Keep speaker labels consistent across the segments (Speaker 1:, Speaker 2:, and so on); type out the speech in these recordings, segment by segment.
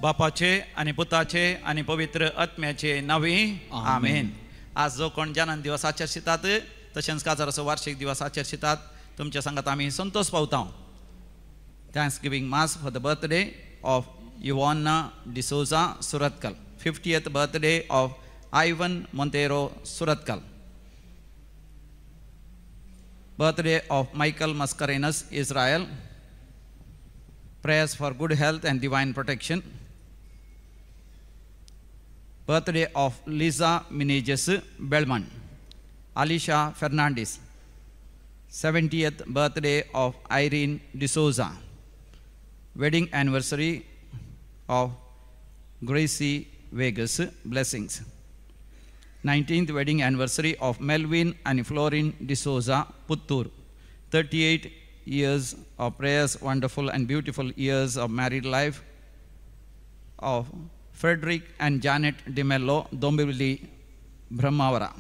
Speaker 1: बापाचे आणि पुताचे आणि पवित्र आत्म्याचे नावे आमेन. आज जो कोण जन्म दिवस आचरतात तशेंच काजाराचो वार्षिक दिवस आचरतात तुमच्या संगत आम्ही संतोष पावता. Thanksgiving mass for the birthday of Yuvana D'Souza Surathkal. 50th birthday of Ivan Montero Suratkal. Birthday of Michael Mascarenhas Israel. Prayers for good health and divine protection. Birthday of Lisa Meneges Belmont. Alicia Fernandez. 70th birthday of Irene D'Souza. Wedding anniversary of Gracie Vegas. Blessings. 19th wedding anniversary of Melvin and Florin D'Souza Puttur. 38 years of prayers, wonderful and beautiful years of married life of Frederick and Janet DeMello Dombivli Brahmavara.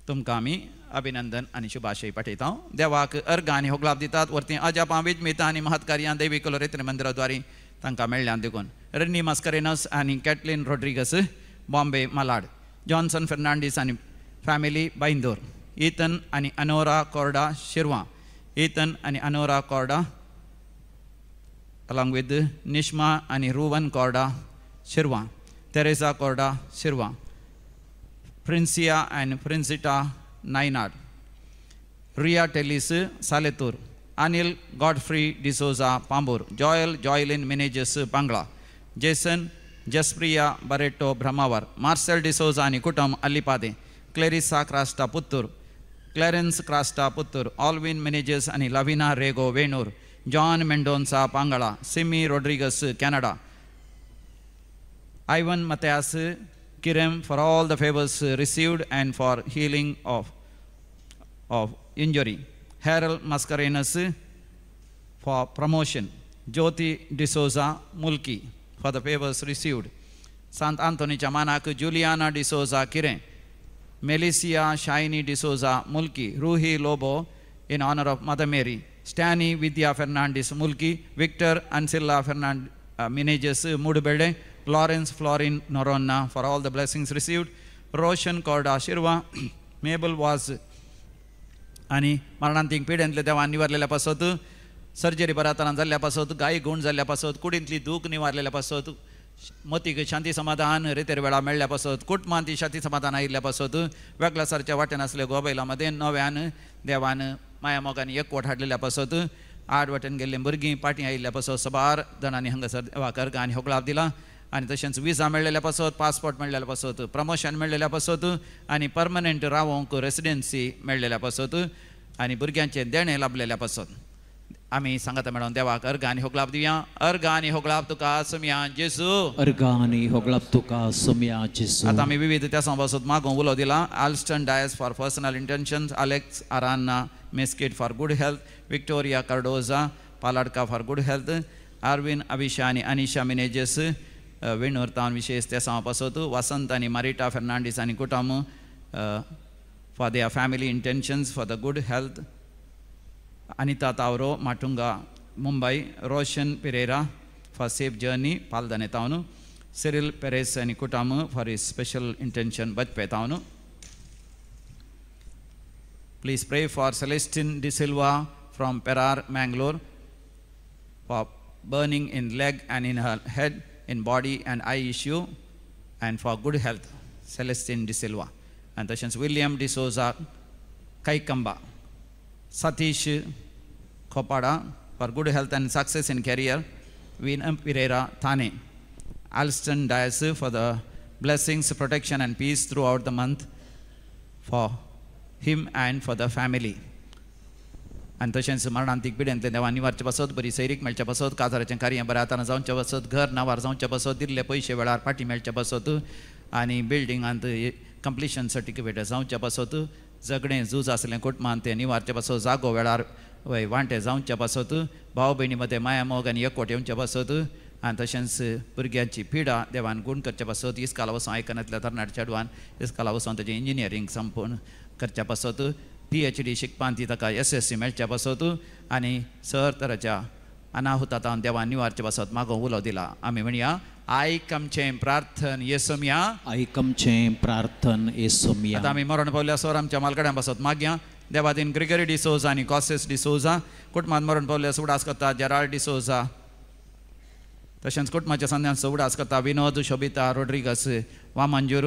Speaker 1: तुमकां आमी अभिनंदन आणि शुभाशय पाठयता. देवाक अर्घ आनी होगलाप दितात. वरती अजापां वेजमितां आनी महत्कार्यां दैवी कलोरेत्र मंदिराद्वारे तांकां मेळ्ळ्यान देखून रनी मास्करेनस आणि Caitlin Rodrigues Bombay Malad. Johnson Fernandes आणि फॅमिली बाईंदोर. ईतन आणि अनोरा कोर्डा शिरवा. ईतन आणि Anora Korda along with Nishma and Ruvan Korda Shirwa. Teresa Korda Shirwa. Princia and Princita Nainad. Ria Tellis Saletur. Anil Godfrey D'Souza Pambur. Joel Joylin Meneges Bangla. Jason Jaspriya Barreto Brahmavar. Marcel D'Souza and Kutam Alipade. Clarissa Krasta Puttur. Clarence Krasta Puttur. Alvin Meneges and Lavina Rego Venur. John Mendonça Pangala. Simi Rodriguez Canada. Ivan Matthias Kirem for all the favors received and for healing of injury. Harold Mascarenhas for promotion. Jyoti D'Souza Mulki for the favors received. Sant Anthony Chamanak Juliana D'Souza Kire. Melissa Shiny D'Souza Mulki. Ruhi Lobo in honor of Mother Mary. Stani Vidya Fernandez Mulki. Victor Ancilla Fernandez Meneges Mudbelde. Lawrence Florin Noronna for all the blessings received. Roshan Korda Shirva. Mabel was आणि मरणांतीक पिड्यांतले देवान निवारलेल्या पासत surgery बराताना जाल्ल्या पासत गायी गुण जाल्ल्या पासत कुडींतली दूख निवारलेल्या पासत मतीक शांती समाधान रेतेर वेळा मेळ्ळ्या पासत कुटुंबांत शांती समाधान आयिल्ल्या पासत वेगळ्यासारच्या वाटेन आसले गोबायलामध्ये नव्यान देवान माया मोगांनी एकवट हाडलेल्या पासत आड वाटेन गेल्ले भुरगीं पाटी आयिल्ल्या पासत सबार जाणांनी हांगासर देवाक अर्घ आनी होगलाप दिला. आणि तशेंच विजा मेळ्ळेल्या पासत पासपोर्ट मेळ्ळेल्या पासत प्रमोशन मेळ्ळेल्या पासत आणि परमनंट रावंक रेसिडेन्सी मेळ्ळेल्या पासत आणि भुरग्यांचे देणे लाभलेल्या पासत आमी सांगता मेळोन देवाक अर्घ आनी होगलाप दिवया. अर्घ आनी होगलाप तुका सोम्या जेसू. अर्घ आनी होगलाप तुका सोम्या जेसू. आता आमी विविध त्या पासत मागोवंक उलो दिला. Alston Dias for personal intentions. Alex Aranha Mesquita for good health. Victoria Cardozo Paladka for good health. Arvin Abhisha आणि अनिशा मिनेजेस वेणूर तावन विशेष त्या पासत वसंत आणि मारिटा फेर्नांडीस आणि कुटुंब for their family intentions for the good health. Anita Tauro Matunga Mumbai. Roshan Pereira for safe journey Paldane तावन. सिरिल पेरेस आणि कुटुंब for his special intention Bajpe तावन. Please pray for Celestine D'Silva from Perar Mangalore for burning in leg and in her head, in body and eye issue, and for good health. Celestine De Silva. And tashens William De Souza Kaikamba. Satish Khopada for good health and success in career. Vinam Pereira Thane. Alston Dias for the blessings, protection and peace throughout the month for him and for the family. आणि तशेंच मरणांतीक पिड्यांतले देवान निवारचे पासत बरी सैरीक मेळच्या पासत काजाराचें कार्य बरें आतां जावचें पासत घर नावार जावचें पासत दिल्ले पयशे वेळार पाटी मेळचे पासत आनी बिल्डिंगांत कंप्लिशन सर्टिफिकेट जावचे पासत जगणें झूज आसलें कुटुंबांत तें निवारचे पासत जागो वेळार वांटे जावचे पासत भाव भयणी मदें माया मोग आनी एकवट येवचे पासत आनी तशेंच भुरग्यांची पिडा देवान गूण करचे पासत इस्काला वचून आयकनांतल्या तरणाट्या चेडवान इस्काला वचून तेजें इंजिनियरींग संपूर्ण करच्या पासत PhD शिकपान ती ताका SSC मेळच्या पासत आनी सर तराच्या अनाहुतांत देवान निवारचे पासत मागो उलो दिला. आमी म्हणया आयकमचें प्रार्थन येसुमिया
Speaker 2: आयकमचें प्रार्थन येसुमिया.
Speaker 1: आतां आमी मरण पावल्या सर आमच्या मालकड्यां पासत मागया. देवादीन ग्रिगरी डिसोजा आनी कॉसेस डिसोजा कुटुंबांत मरण पावल्या उडास करता. जेराल्ड डिसोजा तशेंच कुटुंबाच्या संध्यान उडास करता. विनोद शोभिता रोड्रिगस वामंजूर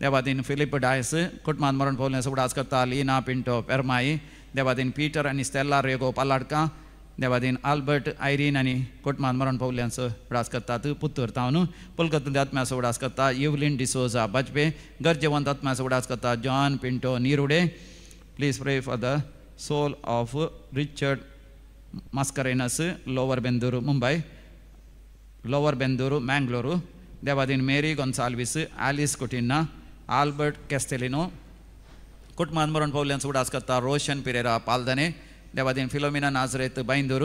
Speaker 1: देवादीन फिलिप डायस कुटुंबांत मरण पावल्या उडास करता. लीना पिंटो पेरमाई देवादीन पीटर आनी स्टेला रेगो पालाडका देवादीन आल्बर्ट आयरीन आनी कुटुंबांत मरण पावल्यांचो उडास करतात. पुत्तूर तावन पुलकत आत्म्याचो उडास करता. युवलिन डिसोजा बजपे गरजेवंत आत्म्याचो उडास करता. John Pinto Nirude. Please pray for the soul of Richard Mascarenhas Lower Bendur Mumbai Lower Bendur Mangaluru देवादीन मेरी गोन्साल्वीस ॲलिस कुटिन्ना आल्बर्ट कॅस्टेलिनो कुटुंबांत मरण पावल्यांचो उडास करता. रोशन पिरेरा पालदने देवादीन फिलोमिना नाजरेत बैंदूर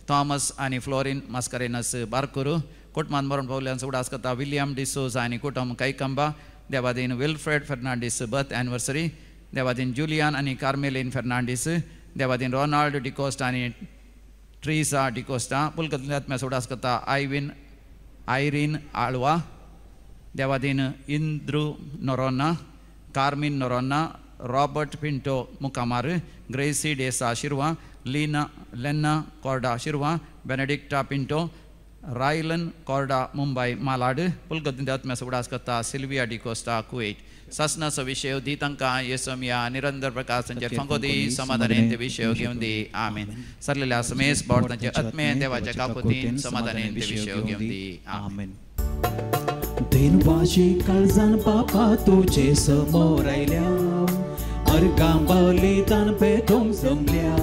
Speaker 1: थॉमस आनी फ्लोरिन मास्करेनस बारकूर कुटुंबांत मरण पावल्यांचो उडास करता. विलियम डिसोजा आनी कुटुंब कैकंबा देवादीन विल्फ्रेड फेर्नांडीस बर्थ एनिवर्सरी देवादीन जुलियान आनी कार्मेलीन फेर्नांडीस देवादीन रोनाल्ड डिकोस्टा आनी ट्रिसा डिकोस्टा पुलकत आत्म्याचो उडास करता. आयरीन आळवा देवादीन इंद्रू नोरोना कार्मिन नोरोना रॉबर्ट पिंटो मुकामार ग्रेसी डेसा शिरवा लेना कॉर्डा शिरवा बेनेडिक्टा पिंटो रायलन कॉर्डा मुंबई मालाड पुलकत आत्म्याचो उडास करता. सिल्विया डिकोस्टा कुवेट ससनाचो विशय दी तांकां येसुमिया निरंतर प्रकाश संजय फंगोदी समाधान विशय घेवन दी. आमेन. सरलेल्या समेस बावटांचे आत्मे देवाच्या काकुतीन समाधान विशय घेवन दी. आमेन.
Speaker 2: देवाची काळजान बापा तुजे समोर आयल्या अर्गां बलिदान पेटोवंक जमल्या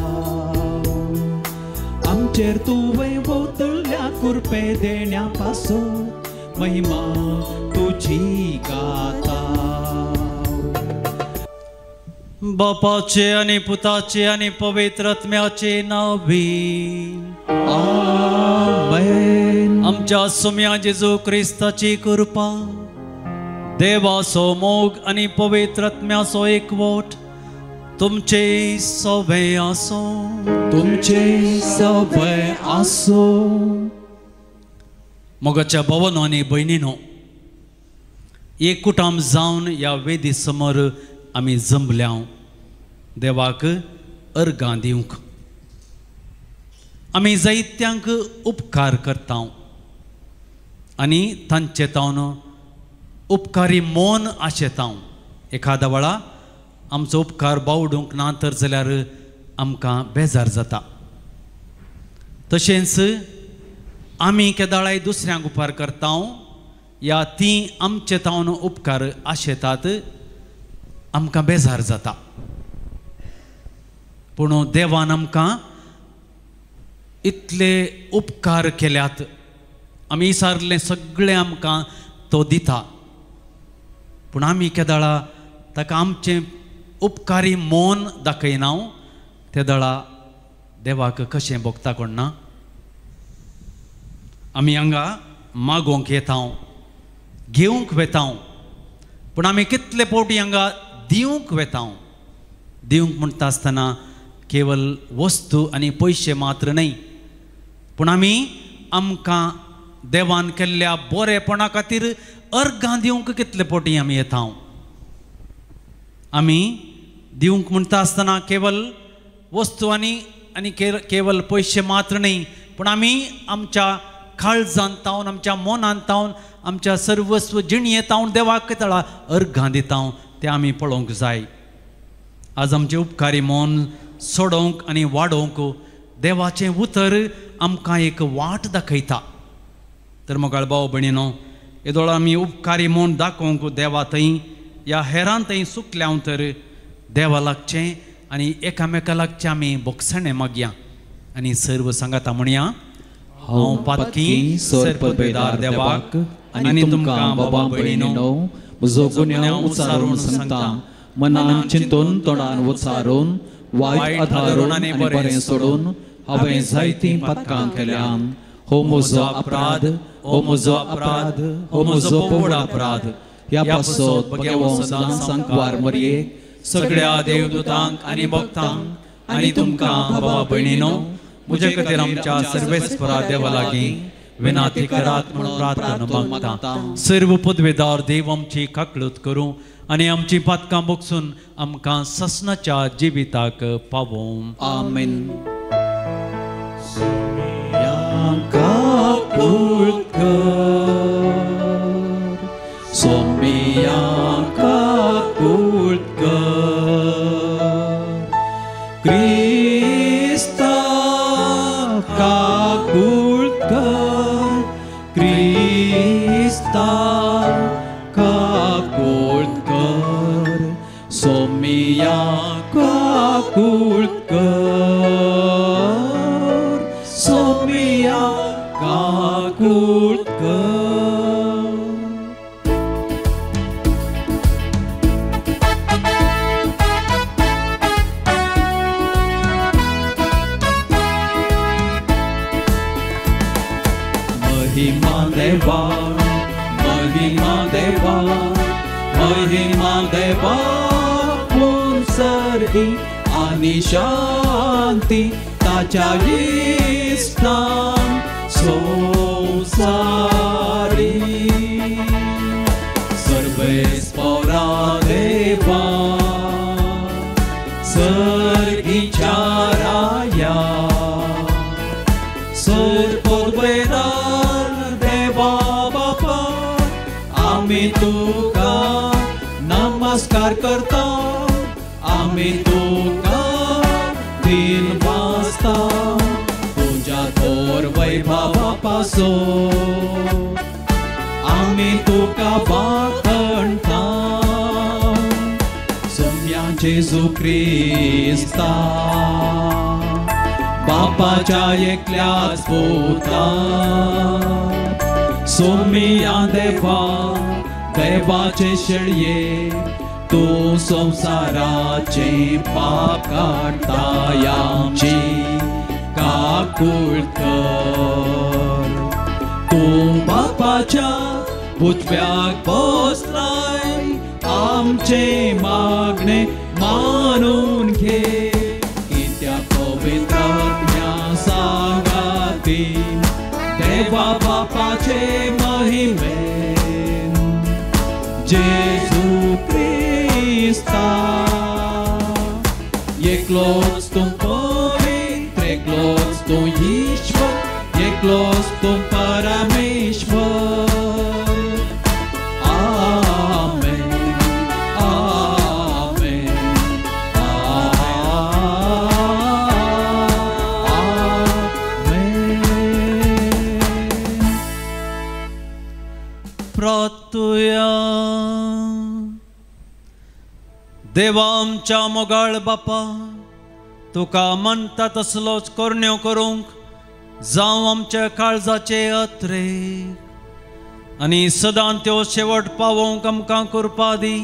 Speaker 2: आमचेर तुवें वतल्या कुरपे देण्या पासून महिमा तुजी गाता.
Speaker 3: बापाचे आनी पुताचे आनी पवित्र आत्म्याचे नावी
Speaker 2: आमेन.
Speaker 3: आमच्या सुम्या जेजू क्रिस्ताची कृपा देवाचो मोग आनी पवित्र आत्म्याचो एकवट तुमचे सगळे आसो.
Speaker 2: तुमचे सगळे आसो.
Speaker 3: मोगाच्या भावांनो आनी भयणींनो एकूटाम जावन ह्या वेदी समोर आमी जमल्या देवाक अर्गां दिवंक. आमी जायत्यांक उपकार करता आनी तांचे तावन उपकारी मौन आशेता. एखाद्या वेळा आमचो उपकार बावडूंक ना तर जाल्यार आमकां बेजार जाता. तशेंच आमी केदाळाय दुसऱ्यांक उपकार करता या ती आमचे तावन उपकार आशेतात आमकां बेजार जाता. पूण देवान आमकां इतले उपकार केल्यात आमी विचारले सगळें आमकां तो दिता. पूण आमी केदाळा ताका आमचें उपकारी मौन दाखयना ते दळा देवाक कशें भोगता कोण ना. आमी हांगा मागोवंक येता घेवंक वेता पूण आमी कितले फावटी हांगा दिवंक वेता. दिवंक म्हणटा आसतना केवल वस्तू आनी पयशे मात्र न्हय पूण आमी आमकां देवान केल्ल्या बरेपणा खातीर अर्गां दिवंक कितले फावटी आमी येता. आमी दिवंक म्हणटा आसतना केवल वस्तू आनी केवल पयशे मात्र न्हय पूण आमी आमच्या काळजांत तावन आमच्या मनांत तावन आमच्या सर्वस्व जिणये तावन देवाक तळा अर्गां दिता तें आमी पळोवंक जाय. आज आमचें उपकारी मौन सोडोवंक आनी वाडोवंक देवाचें उतर आमकां एक वाट दाखयता. तर मोगाळ भाव भयणीनो येदोळ आमी उपकारी मौन दाखोवंक देवा थंय या हेरां थंय सुकल्या तर देवा लागचें आनी एकामेका लागचें आमी बोगसणें मागया आनी सर्व सांगाता म्हणया हांव पातकी सर्पभेदार देवाक आनी तुमकां बाबा भयणीनो
Speaker 2: म्हजो गुन्यांव उचारून सांगता. मनान चिंतून तोंडान उचारून वायट आदारून आनी बरें सोडून हांवें जायतीं पातकां केल्यां हो म्हजो अपराध, हो म्हजो अपराध, हो म्हजो पवड अपराध. ह्या पासत बगे वंशांक सांकवार मरयेक सगळ्या देवदूतांक आनी भक्तांक आनी तुमकां भावा भयणीनो म्हजे खातीर आमच्या सर्वेस्परा देवा लागीं विनाती करात म्हणून प्रार्थना मागता.
Speaker 3: सर्व पदवेदार देव आमची काकळूत करूं आनी आमची पातकां बोगसून आमकां ससनाच्या जिविताक पावों.
Speaker 2: आमेन. काकूळत कर, सोमिया काकूळत कर, क्रिस्ता काकूळत कर, क्रिस्ता काकूळत कर, सोमिया काकूळत कर, सोमिया काकूळत कर. महिमा देवा, महिमा देवा, महिमा देवा, पूर्ण सर्गी आणि शांती ताच्या इष्टान संसारी. सर्वेस्परा देवा, सर्गीच्या राया, सर्पद्वेदार देवा बापा, आम्ही तुका नमस्कार करता, आम्ही तुका दिन वाजता, तुझ्या थोर वैभवा पासून आम्ही तुका वाखणता. सोम्या जेजू क्रिस्ता, बापाच्या एकल्याच पुता, सोमिया देवा, देवाचे शेळये, तू संसाराचे पाप काढता. आमची काकूळत कर, तू बापाच्या उजव्याक बसलाय, आमचे मागणे मानून घे. कित्या पवित्र सांगाती देवा बापाचे महिमेन, जेजू क्रिस्ता एकलोच तू पवित्र, एकलोच तू ईश्वर, एकलोच तू परमेश्वर. आमेन, आमेन,
Speaker 3: प्रार्थुया. देवा आमच्या मोगाळ बापा, तुका म्हणटा तसलोच करण्यो करूंक जावं आमच्या काळजाचे अत्रेक, आनी सदां त्यो शेवट पावोवंक आमकां कृपा दी.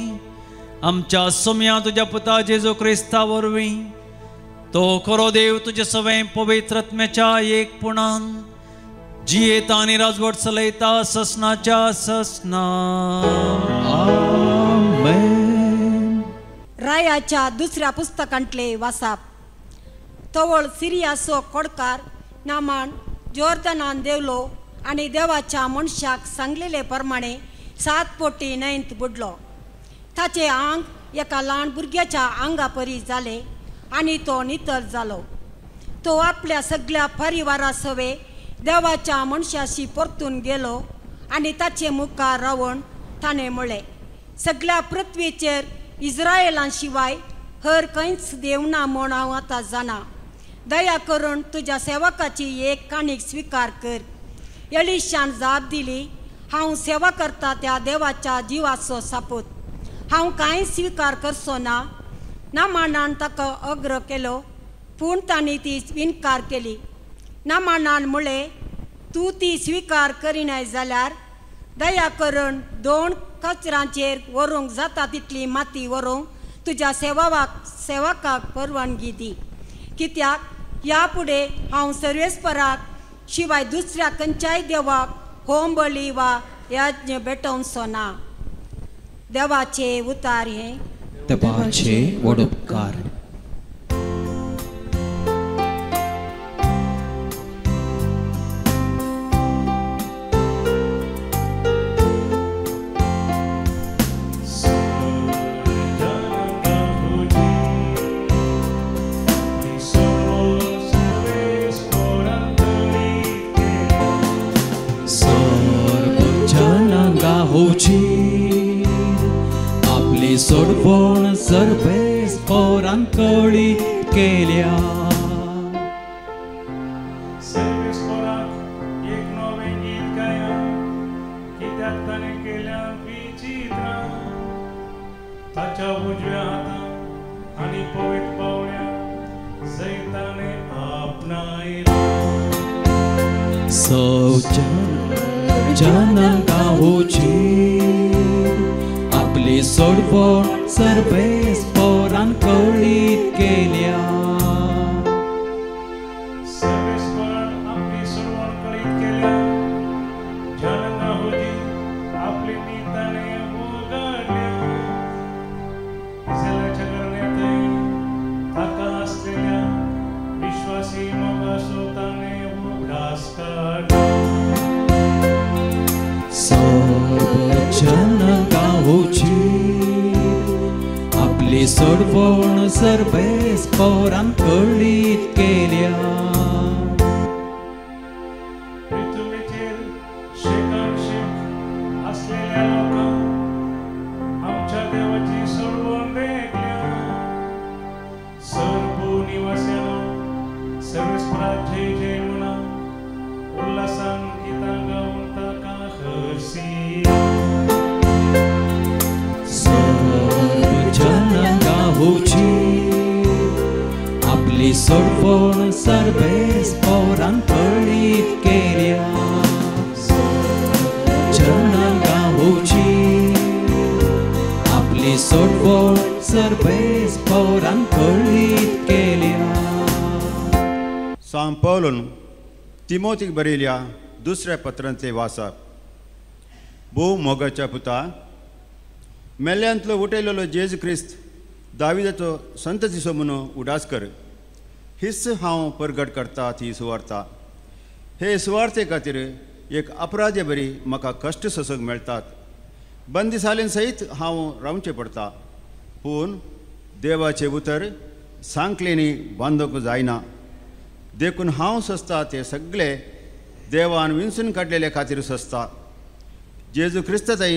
Speaker 3: आमच्या सोम्या तुज्या पुता जेजू क्रिस्ता वरवीं तो खरो देव तुजे सवें पवित्रत्म्याच्या एकपुणान जियेता आनी राजवट चलयता ससनाच्या ससना.
Speaker 2: आमेन.
Speaker 4: रायाच्या दुसऱ्या पुस्तकांतले वाचप. तवळ सिरियाचो कोडकार नामान जोर्दानान देवलो आनी देवाच्या मनशाक सांगलेले प्रमाणे 7 पोटी न्हंयत बुडलो. ताचे आंग एका ल्हान भुरग्याच्या आंगा परी जाले आनी तो नितळ जालो. तो आपल्या सगळ्या परिवारा सवे देवाच्या मनशाशी परतून गेलो आनी ताचे मुखार रावून ताणें म्हळें, सगळ्या पृथ्वीचेर इस्रायेलां शिवाय हर खंयच देव ना म्हूण हांव आतां जाणा. दया करून तुज्या सेवकाची एक काणीक स्विकार कर. एलिशान जाप दिली, हांव सेवा करता त्या देवाच्या जिवाचो सापूत. हांव कांय स्विकार करचो ना. नामानान ताका अग्र केलो, पूण तांणी ती इन्कार केली. नामानान म्हळें, तूं ती स्विकार करिनाय जाल्यार दया करून 2 कचरांचेर व्हरूंक जाता तितली माती व्हरूंक तुज्या सेवकाक परवानगी दी. कित्याक ह्या फुडें हांव सर्वेस्पराक शिवाय दुसऱ्या खंयच्याय देवाक होम बळी वा यज्ञ भेटोवचो ना. देवाचे उतार हे
Speaker 2: देवाचे वडोपकार. आपली सोडवण सर्वेस पोरांक कळीत केल्या.
Speaker 5: सर्वेस पोरांक एक नवें गीत गाया, कित्याक ताणें केल्या विचित्रां. ताच्या उजव्या हातान आनी पवित्र पावल्या जंय ताणें आपणायला.
Speaker 2: जनांक गावची आपली सोडवण सर्वेस पोरांक कळीत केल्या.
Speaker 5: सर्वेस पोरांक आपली सोडवण कळीत केल्या. जनांक गावची आपली नीत ताणें उगडल्या. इस्रायेलाच्या घराण्यांतय ताका आसलेल्या विश्वासी मोगाचो ताणें उगडास काडला.
Speaker 2: जनांक गावची आपली सोडवण सर्वेस पोरांक कळीत केल्या.
Speaker 5: पृथ्वीचेर शेकानशेक असलेल्या लोकांक आमच्या देवाची सोडवण देखल्या. सर्व निवास्यांनो सर्वेस्पराक जय जय म्हणा. उल्हासान गितां गावन ताका हरसिया.
Speaker 2: जनांक गावची आपली सोडवण सर्वेस पोरांक कळीत केल्या. जनांक गावची आपली सोडवण सर्वेस पोरांक कळीत केल्या.
Speaker 6: सांत पौलोन तिमोथीक बरयल्या दुसऱ्या पत्रांतले वाचप. भोव मोगाच्या पुता, मेल्ल्यांतलो उठयलेलो जेजू क्रिस्त दाविदाचो संततीचो म्हणून उडास कर. हीच हांव परगट करता ती सुवार्ता. हे सुवार्ते खातीर एक अपराधी बरी म्हाका कश्ट सोसूंक मेळटात. बंदिसालें सयत हांव रावचें पडटा. पूण देवाचें उतर सांकलेनी बांदूंक जायना. देखून हांव सोंसता ते सगळे देवान विंचून काडलेले खातीर सोंसता. जेजू क्रिस्त थंय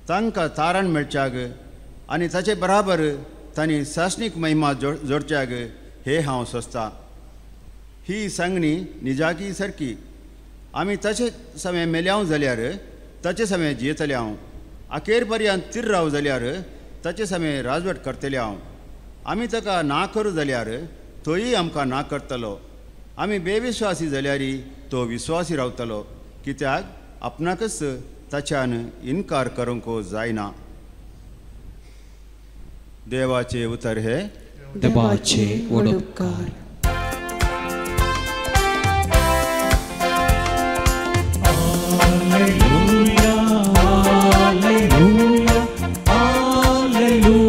Speaker 6: तांकां तारण मेळच्याक आनी ताचे बराबर तांणी शासनीक महिमा जोडच्याक हे हांव सोंसता. ही सांगणी निजाकी सारकी. आमी तशे समय मेल्याव जाल्यार ताचे समय जियेतले हांव. अखेर पर्यंत तीर राव जाल्यार ताचे समय राजवट करतले हांव. आमी ताका ना करूं जाल्यार तोय आमकां ना करतलो. आमी बेविश्वासी जाल्यारय तो विश्वासी रावतलो. कित्याक आपणाकच ताच्यान इन्कार करूंक जायना. देवाचे उतर हे
Speaker 2: देवाचे वडोपकार. Alleluia, Alleluia, Alleluia,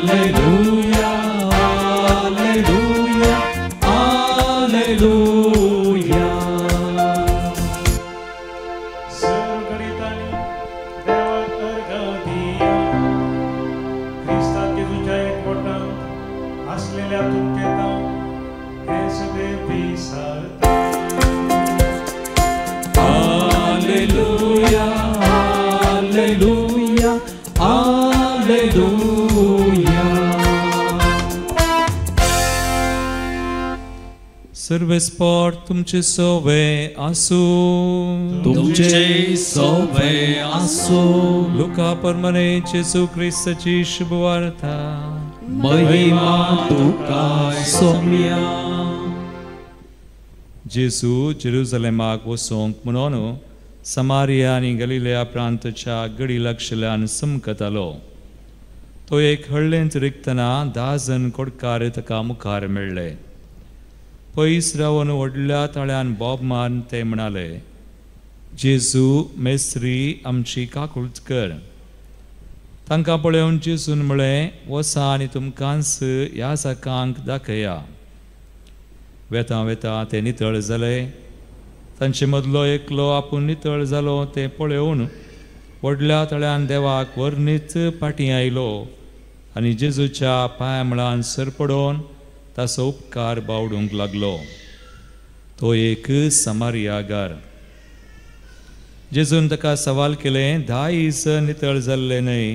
Speaker 2: Alleluia, Alleluia, Alleluia.
Speaker 5: सर्वगणितांनी देवाक अर्घ दिया. ख्रिस्ताक जेजूच्या एकवटांत असलेल्या तुमचेता हे सगळे विसारता.
Speaker 2: Alleluia, Alleluia, Alleluia.
Speaker 7: सर्वेस्पर तुमचे सोवे आसू.
Speaker 2: तुमचे सोवे आसो.
Speaker 7: लुका परमने जेजू ख्रिस्ताची शुभवार्ता.
Speaker 2: महिमा तुका सोम्या.
Speaker 7: जेजू जेरुसलेमाक वचोंक म्हणून समारिया आनी गलिलया प्रांताच्या गडी लागशिल्ल्यान समकतालो. तो एक हळ्ळेंत रिकतना 10 जण कोडकार ताका मुखार मेळ्ळे. पयस रावन व्हडल्या ताळ्यान बोब मारून ते म्हणाले, जेजू मेस्त्री आमची काकुळट कर. तांकां पळोवन जेजून म्हळें, वसा आनी तुमकांच ह्या साकांक दाखया. वेता वेता ते नितळ जाले. तांचे मदलो एकलो आपूण नितळ जालो ते पळोवन व्हडल्या तळ्यान देवाक वर्णीत पाटी आयलो आनी जेजूच्या पांया मळान सर पडोवन ताचो उपकार बावडूंक लागलो. तो एक समारियागार. जेजून ताका सवाल केलें, 10 जण नितळ जाल्ले न्हय,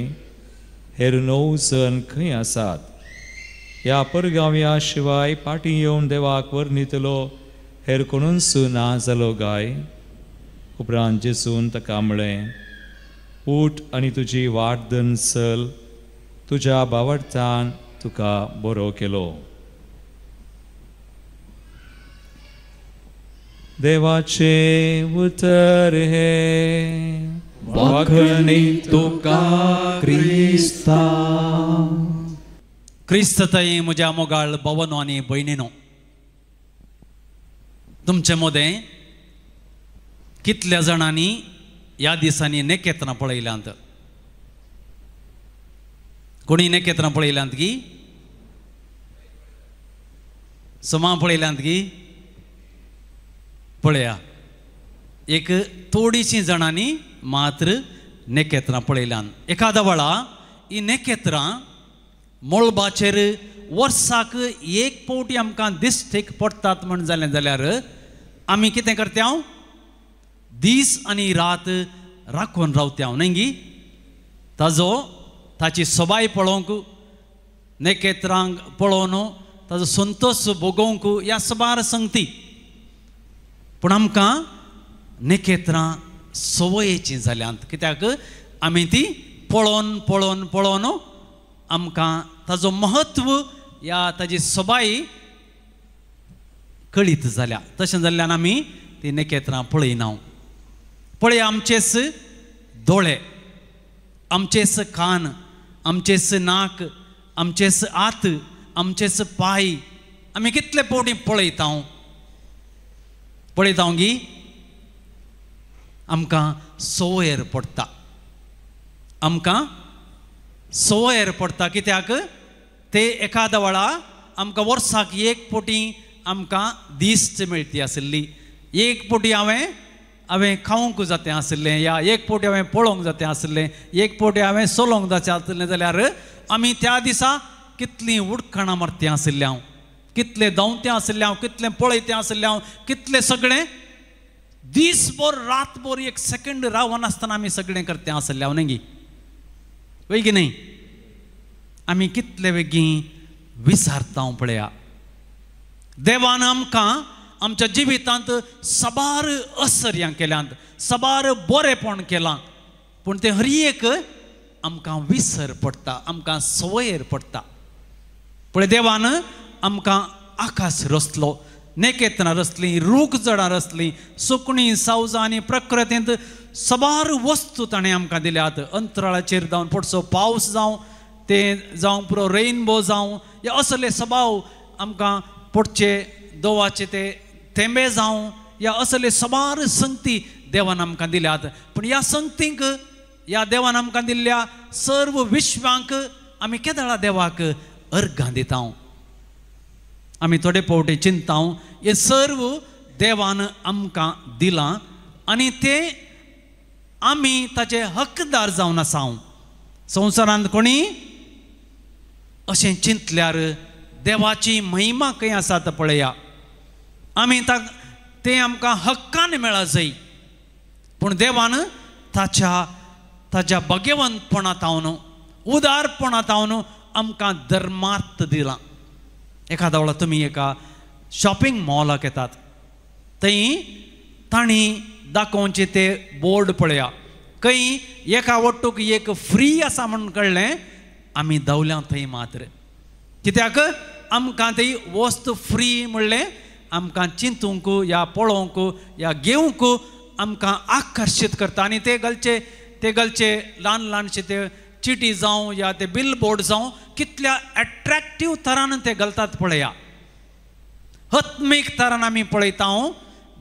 Speaker 7: हेर 9 जण खंय आसात? ह्या परगांवया शिवाय पाटी येवन देवाक वर्णितलो हेर कोणूच ना जालो गाय? उपरांत जेजून ताका म्हळें, उठ आनी तुजी वाट चल, तुज्या बावडतान तुका बरो केलो. देवाचे उतर हे
Speaker 2: वाखणी तुका क्रिस्ता.
Speaker 3: क्रिस्तताई म्हज्या मोगाळ भवनो आनी भयणीनो, तुमचे मदें कितल्या जाणांनी ह्या दिसांनी नेकेत्रां पळयल्यांत? कोणी नेकेत्रां पळयल्यांत की? समा पळयल्यांत की? पळया, एक थोडीशीं जाणांनी मात्र नेकेत्रां पळयल्यांत. एखाद्या वेळा ही नेकेत्रां मोळबाचेर वर्साक एक पावटी आमकां दिश्टेक पडटात म्हण जालें जाल्यार आमी कितें करता? दीस आनी रात राखून रावता न्हय गी? ताची सोबाय पळोवंक, नेकेत्रांक पळोवन ताजो संतोश भोगोवंक ह्या सबार संगती. पूण आमकां नेकेत्रां सवयेचीं जाल्यांत. कित्याक आमी ती पळोवन पळोवन पळोवन आमकां ताजो महत्व ह्या ताजी सोबाय कळीत जाल्या. तशें जाल्ल्यान आमी ती नेकेत्रां पळयना. पळय, आमचेच दोळे, आमचेच कान, आमचेच नाक, आमचेच हात, आमचेच पाय आमी कितले पावटी पळयता गी? आमकां सवयर पडटा. आमकां सवयर पडटा. कित्याक ते एखाद्या वेळा आमकां वर्साक एक पावटी आमकां दिश्ट मेळटी आसली. एक पावटी हांवें खावंक जातें आसलें, या एक पावटी हांवें पळोवंक जातें आसलें, एक पावटी हांवें सोलोवंक जातें आसलें, जाल्यार आमी त्या दिसा कितलीं उडखाणां मारतीं आसलीं हांव, कितलें धांवतें आसलें हांव, कितलें पळयतें आसलें हांव, कितलें सगळें दीसभर रातभर एक सेकंड रावनासतना आमी सगळें करतें आसलें हांव. न्ही वय की न्ही? आमी कितले बेगीन विसारता पळया. देवान आमकां आमच्या जिवितांत सबार आश्चर्यां केल्यांत, सबार बरेपण केलां, पूण तें हर एक आमकां विसर पडटा, आमकां सवयर पडटा. पळय, देवान आमकां आकाश रचलो, नेकेत्रां रचलीं, रूख झाडां रचलीं, सुकणीं, सावजां आनी प्रकृतींत सबार वस्तू ताणें आमकां दिल्यात. अंतराळाचेर जावन पडसो पावस जावं, ते जावं पुरो रेनबो जावं, हे असले सबाव आमकां पडचे दोवाचे ते थेंबे जावं, ह्या असले सबार संगती देवान आमकां दिल्यात. पूण ह्या संगतींक, ह्या देवान आमकां दिल्ल्या सर्व विश्वांक आमी केदळा देवाक अर्घां दिता. आमी थोडे फावटी चिंता हे सर्व देवान आमकां दिलां आनी ते आमी ताचे हकदार जावन आसा. संवसारांत कोणी अशें चिंतल्यार देवाची महिमा खंय आसा तो पळया. आमी तें आमकां हक्कान मेळा जाय, पूण देवान ताच्या भगवंतपणांतावन, उदारपणांतावन आमकां धर्मार्थ दिलां. एखाद्या वेळा तुमी एका शॉपिंग मॉलाक येतात, थंय तांणी दाखोवचे ते बोर्ड पळया. खंय एका वट्टूक एक फ्री आसा म्हणून कळ्ळें, आमी धांवल्या थंय मात्र. कित्याक आमकां ती वस्त फ्री म्हणलें आमकां चिंतूंक, या पळोवंक, या घेवंक आमकां आकर्शीत करता. आनी ते गलचे ल्हान ल्हानशे चिटी जावं या ते बिलबोर्ड जावं कितल्या अट्रॅक्टिव्ह तरान ते घालतात पळया. हत्मीक तरान आमी पळयता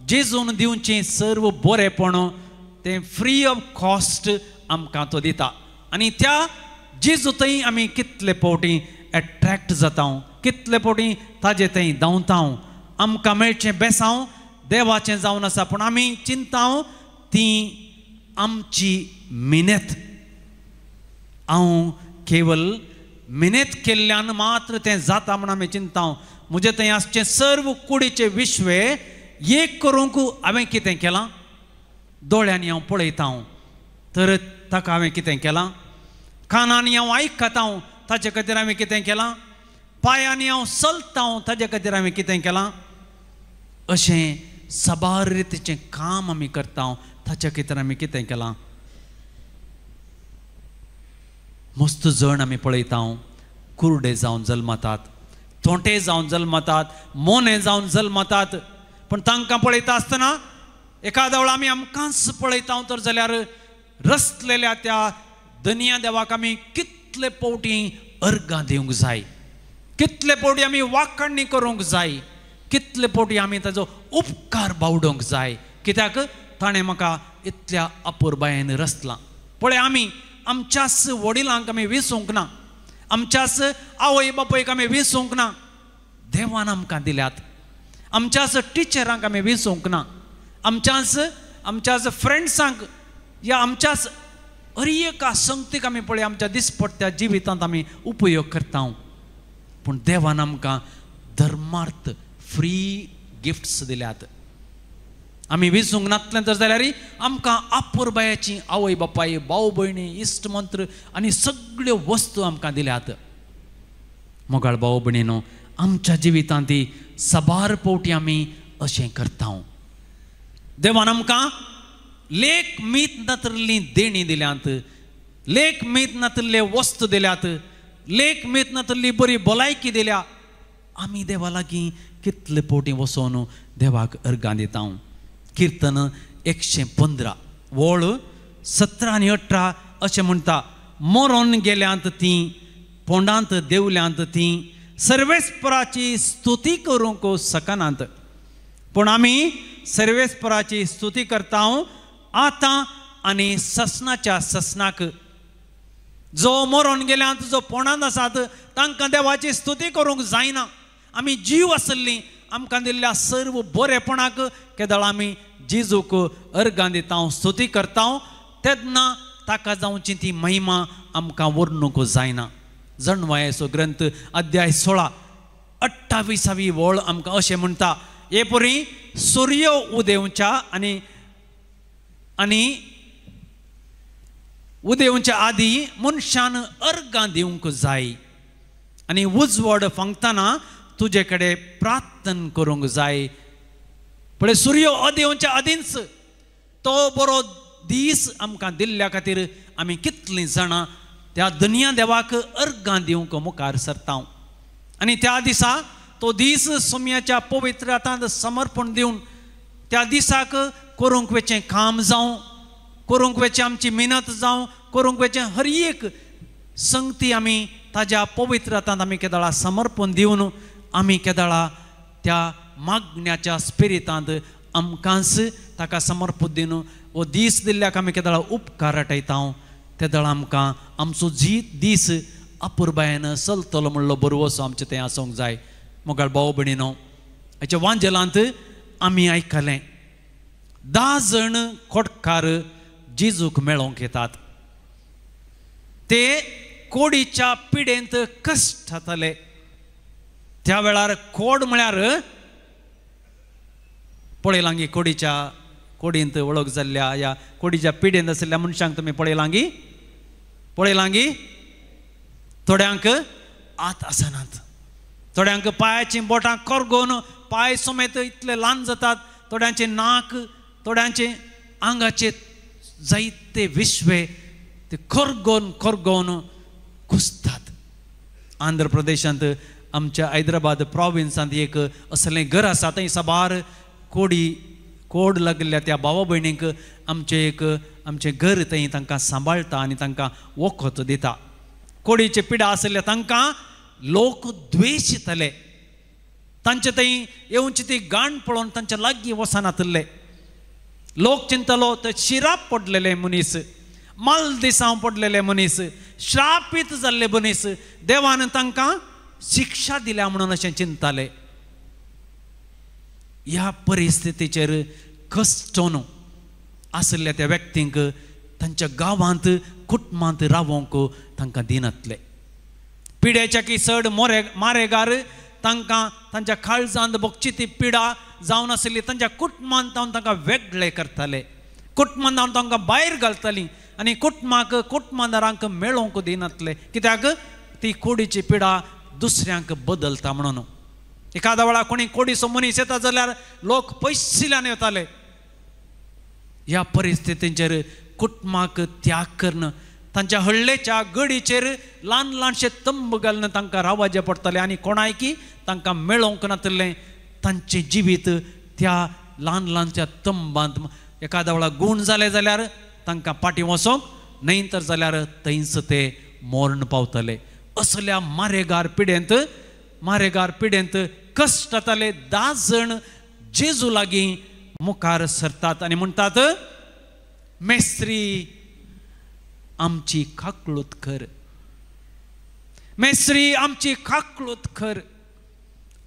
Speaker 3: जेजून दिवचें सर्व बरेपण तें फ्री ऑफ कॉस्ट आमकां तो दिता. आनी त्या जेजू थंय आमी कितले फावटी अट्रॅक्ट जाता, कितले फावटी ताजे थंय धांवता. आमकां मेळचें बेसांव देवाचें जावन आसा, पूण आमी चिंता ती आमची मिनेत. हांव केवल मिनेत केल्ल्यान मात्र तें जाता म्हूण आमी चिंता. म्हजें थंय आसचें सर्व कुडीचे विश्वे एक करूंक हांवें कितें केलां? दोळ्यांनी हांव पळयता तर ताका हांवें कितें केलां? कानांनी हांव आयकता ताचे खातीर हांवें कितें केलां? पांयांनी हांव चलता ताचे खातीर हांवें कितें केलां? अशें सबार रितीचें काम आमी करता ताचे खातीर आमी कितें केलां? मस्त जण आमी पळयता कुर्डे जावन जल्मतात, थोंटे जावन जल्मतात, मोने जावन जल्मतात. पण तांकां पळयता आसतना एखाद्या वेळा आमी आमकांच पळयता तर जाल्यार रचलेल्या त्या दनिया देवाक आमी कितले फावटी अर्गां दिवंक जाय, कितले फावटी आमी वाखाणणी करूंक जाय, कितले फावटी आमी ताजो उपकार बावडोवंक जाय. कित्याक ताणें म्हाका इतल्या अपुरबायेन रचलां. पळय आमी आमच्याच वडिलांक आमी विसरूंक ना, आमच्याच आवय बापायक आमी विसरूंक ना. देवान आमकां दिल्यात. आमच्याच टिचरांक आमी विसरूंक ना, आमच्याच फ्रेंड्सांक या आमच्याच हर एका संगतीक आमी पळय आमच्या दिसपट्ट्या जिवितांत आमी उपयोग करता. पूण देवान आमकां धर्मार्थ फ्री गिफ्ट्स दिल्यात. आमी विसरूंक नातलें तर जाल्यार आमकां आपुरबायाची आवय बापाय, भाव भयणी, इश्ट मंत्र आनी सगळ्यो वस्तू आमकां दिल्यात. मोगाळ भाव भयणीनो, आमच्या जिवितांत सबार फावटी आमी अशें करता. देवान आमकां लेख मीत नातरलीं देणी दिल्यात, लेख मीत नातरले वस्तू दिल्यात, लेख मीत नातरली बरी भलायकी दिल्या. आमी देवा लागीं कितले फावटी वचोन देवाक अर्गां दिता. कीर्तन 115 वळ 17 आनी 18 अशें म्हणटा, मरोन गेल्यांत तीं, पोंडांत देवल्यांत तीं, सर्वेस्पराची स्तुती करूंक सकनात. पूण आमी सर्वेस्पराची स्तुती करता आतां आनी ससनाच्या ससनाक. जो मरोन गेल्यांत, जो पोंडांत आसात तांकां देवाची स्तुती करूंक जायना. आमी जीव आसली आमकां दिल्ल्या सर्व बरेपणाक केदळ आमी जेजूक अर्गां दिता, स्तुती करता. तेन्ना ताका जावची ती महिमा आमकां वर्णूंक जायना. जणवायेचो ग्रंथ अध्याय 16 28वी वळ आमकां अशें म्हणटा, हे परी सूर्य उदेवच्या आनी उदेवच्या आदी मनशान अर्गां दिवंक जाय आनी उजवड फंगतना तुजे कडेन प्रार्थना करूंक जाय. पळय, सूर्य अदेवच्या आदींच तो बरो दीस आमकां दिल्ल्या खातीर आमी कितलीं जाणां त्या दुनिया देवाक अर्गां दिवंक मुखार सरता. आनी त्या दिसा तो दीस सुमयाच्या पवित्र हातांत समर्पण दिवन त्या दिसाक करूंक वेचें काम जावं, करूंक वेचें आमची मेहनत जावं, करूंक वेचें हर एक संगती आमी ताज्या पवित्र हातांत आमी केदळा समर्पण दिवन आमी केदळा त्या मागण्याच्या स्पिरितांत आमकांच ताका समर्पण दिवन हो दीस दिल्ल्याक आमी केदळा उपकार आठयता. तेदळा आमकां आमचो दीस अपुरबायेन चलतलो म्हणलो बरो असो आमचें तें आसूंक जाय. मोगाळ भाव भयणीनो, हेच्या वांजेलांत आमी आयकलें 10 जण खोटकार जेजूक मेळोंक येतात. ते कोडीच्या पिडेंत कश्ट जाताले. त्या वेळार कोड म्हळ्यार पळयलां गी कोडींत वळख जाल्ल्या या कोडीच्या पिडेंत आशिल्ल्या मनशांक तुमी पळयलां गी थोड्यांक आत आसनात, थोड्यांक पांयाची बोटां करगोवन पांय समेत इतले ल्हान जातात, थोड्यांचे नाक, थोड्यांचे आंगाचे जायते विश्वे ते करगोवन कुसतात. आंध्र प्रदेशांत आमच्या हैदराबाद प्रॉविन्सांत एक असलें घर आसा. थंय सबार कोड लागल्या त्या भावा भयणींक आमचे एक आमचे घर थंय तांकां सांबाळटा आनी तांकां वखद दिता. कोडीचे पिडा आसले तांकां लोक द्वेशितले, तांचे थंय येवची ती गाण पळोवन तांच्या लागीं वचनातले. लोक चिंतलो तर शिराप पडलेले मनीस, माल दिसांव पडलेले मनीस, श्रापीत जाल्ले मनीस देवान तांकां शिक्षा दिल्या म्हणून अशें चिंताले. ह्या परिस्थितीचेर कश्टोन आसल्या त्या व्यक्तींक तांच्या गांवांत कुटुंबांत रावोंक तांकां दिनातले. पिड्याच्या की चड मारेगार तांकां तांच्या काळजांत भोगची ती पिडा जावन आसली तांच्या कुटुंबांत तांकां वेगळे करताले, कुटुंबांत तांकां भायर घालतालीं आनी कुटुंबादारांक मेळोवंक दिनातले. कित्याक ती कोडीची पिडा दुसऱ्यांक बदलता म्हणून. एखाद्या वेळा कोणी कोडीचो मनीस येता जाल्यार लोक पयशिल्ल्यान येताले. ह्या परिस्थितींचेर कुटुंबाक त्याग करून तांच्या हळ्ळेच्या गडीचेर ल्हान ल्हानशे तंब घालून तांकां रावचें पडटलें आनी कोणायकी तांकां मेळोवंक नातलें. तांचें जिवीत त्या ल्हान ल्हानच्या तंबांत एखाद्या वेळा गूण जाले जाल्यार तांकां पाटी वचोंक, न्हय तर जाल्यार थंयच ते मरण पावतले. असल्या मारेगार पिडेंत कश्ट जाताले. 10 जण जेजू लागीं मुखार सरतात आनी म्हणटात, मेस्त्री आमची काकळूत कर, मेस्त्री आमची काकळूत कर.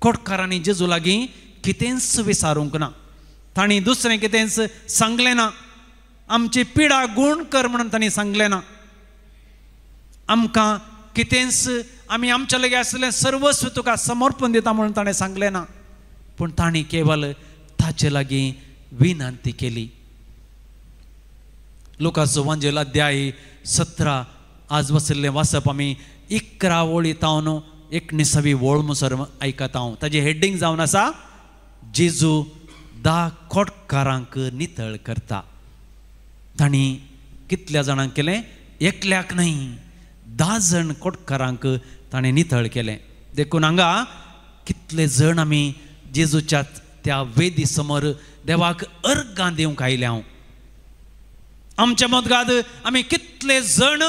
Speaker 3: कोडकारांनी जेजू लागीं कितेंच विचारूंक ना, तांणी दुसरें कितेंच सांगलें ना. आमची पिडा गूण कर म्हणून तांणी सांगलें ना. आमकां कितेंच आमी आमच्या लागीं आसलें सर्वस्व तुका समर्पण दिता म्हणून ताणें सांगलें ना. पूण तांणी केवल ताचे लागीं विनंती केली. लुकाचो वंजेल अध्याय 17 आज वसल्लें वाचप आमी 11 वळी तावन 19वी वळ मुसर आयकता हांव. ताजें हेडिंग जावन आसा, जेजू 10 कोडकारांक नितळ करता. तांणी कितल्या जाणांक केलें? एकल्याक न्हय, 10 जण कोडकारांक ताणें नितळ केलें. देखून हांगा कितले जण आमी जेजूच्या त्या वेदी समोर देवाक अर्गां दिवंक आयले. हांव आमच्या मदगाद आमी कितले जण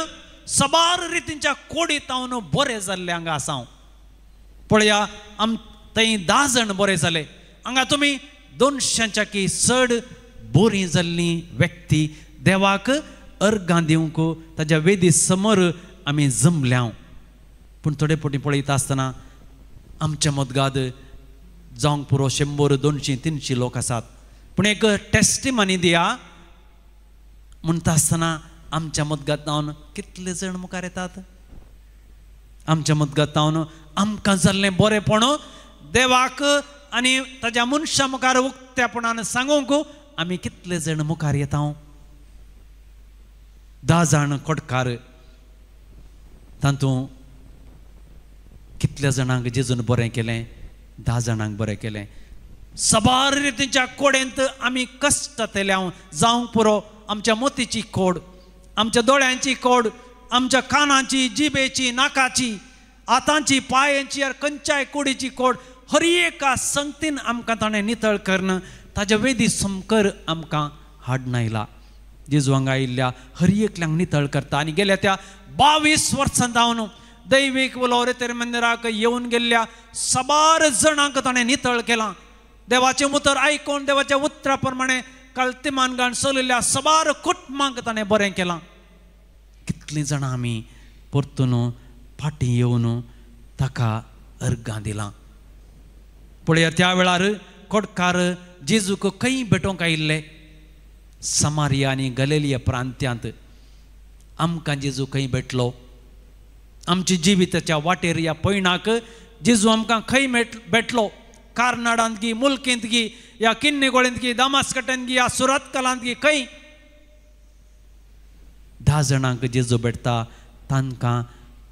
Speaker 3: सबार रितींच्या कोडीत हांव बरे जाल्ले हांगा आसा. हांव पळया, थंय 10 जण बरे जाले. हांगा तुमी 200च्या की चड बरी जाल्ली व्यक्ती देवाक अर्गां दिवंक ताच्या वेदी समोर आमी जमल्या. पूण थोडे फावटी पळयता आसतना आमच्या मदगाद जावंक पुरो 100, 200, 300 लोक आसात. पूण एक टेस्टिमनी दिया म्हणटा आसतना आमच्या मदगातावन कितले जण मुखार येतात? आमच्या मदगातावन आमकां जाल्लें बरेपण देवाक आनी ताच्या मनशा मुखार उक्त्यापणान सांगूंक आमी कितले जण मुखार येता? 10 जाण कोडकार, तातूंत कितल्या जाणांक जेजून बरें केलें? 10 जाणांक बरें केलें. सबार रितीच्या कोडेंत आमी कश्ट तेल्या जावंक पुरो आमच्या मोतीची कोड, आमच्या दोळ्यांची कोड, आमच्या कानाची, जिबेची, नाकाची, हातांची, पांयांची, खंयच्याय कोडीची कोड हर एका संगतीन आमकां ताणें नितळ करून ताच्या वेदी समकर आमकां हाडून आयला. जेजू हांगा आयिल्ल्या हर एकल्यांक नितळ करता. आनी गेल्या त्या 22 वर्सां जावन दैवीक उलोवरेतेर मंदिराक येवन गेल्ल्या सबार जाणांक ताणें नितळ केलां. देवाचें उतर आयकून देवाच्या उतरा प्रमाणे कळतिमान गाण चलिल्ल्या सबार कुटुंबांक ताणें बरें केलां. कितलीं जाणां आमी परतून फाटीं येवन ताका अर्गां दिलां. पळया, त्या वेळार कोडकार जेजूक खंय भेटोवंक आयिल्ले? समारिया आनी गलिलिया प्रांत्यांत. आमकां जेजू खंय भेटलो? आमच्या जिविताच्या वाटेर या पयणाक जेजू आमकां खंय भेटलो? कार्नाडांत गी, मुल्केंत गी, या किन्नेगोळेंत गी, दामास्कटांत गी, या सुरतकलांत गी, खंय? 10 जाणांक जेजू भेटता. तांकां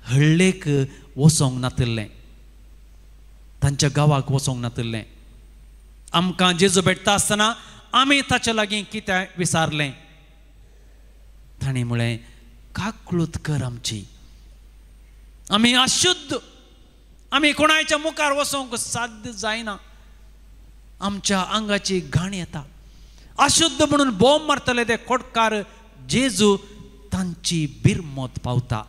Speaker 3: हळ्ळेक वचोंक नातलें, तांच्या गांवाक वचोंक नातलें. आमकां जेजू भेटता आसतना आमी ताचे लागीं कितें विचारलें? ताणें म्हळें, काकळूत कर आमची. आमी अशुद्ध, आमी कोणाच्या मुखार वचोंक साध्य जायना. आमच्या आंगाची घाण येता. अशुद्ध म्हणून बोंब मारतले ते कोडकार जेजू तांची बिरमत पावता.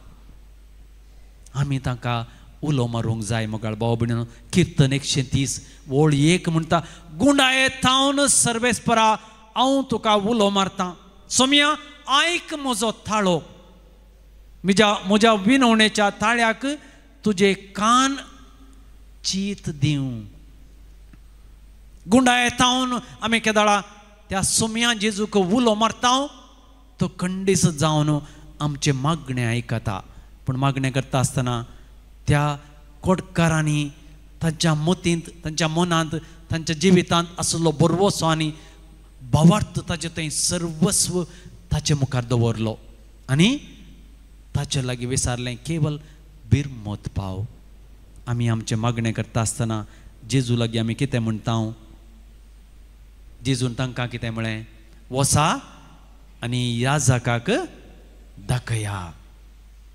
Speaker 3: आमी तांकां उलो मारूंक जाय. मोगाळ भाव भयणीनो, कीर्तन 130 ओळ 1 म्हणटा, गुंडाये थावन सर्वेस्परा हांव तुका उलो मारतां. सोम्या आयक म्हजो थाळो, म्हज्या विनवणेच्या थाळ्याक तुजे कान चीत दिवं. गुंडाये थावन आमी केदाळा त्या सोम्या जेजूक उलो मारता. तो खंडीस जावन आमचे मागणें आयकता. पूण मागणें करता आसतना त्या कोडकारांनी तांच्या मतींत, तांच्या मनांत, तांच्या जिवितांत आसलो बरवसो आनी भावार्थ ताचे थंय सर्वस्व ताचे मुखार दवरलो आनी ताचे लागीं विचारलें केवल बिरमत पाव. आमी आमचें मागणें करता आसतना जेजू लागीं आमी कितें म्हणटा? जेजून तांकां कितें म्हळें? वसा आनी याजकाक दाखया.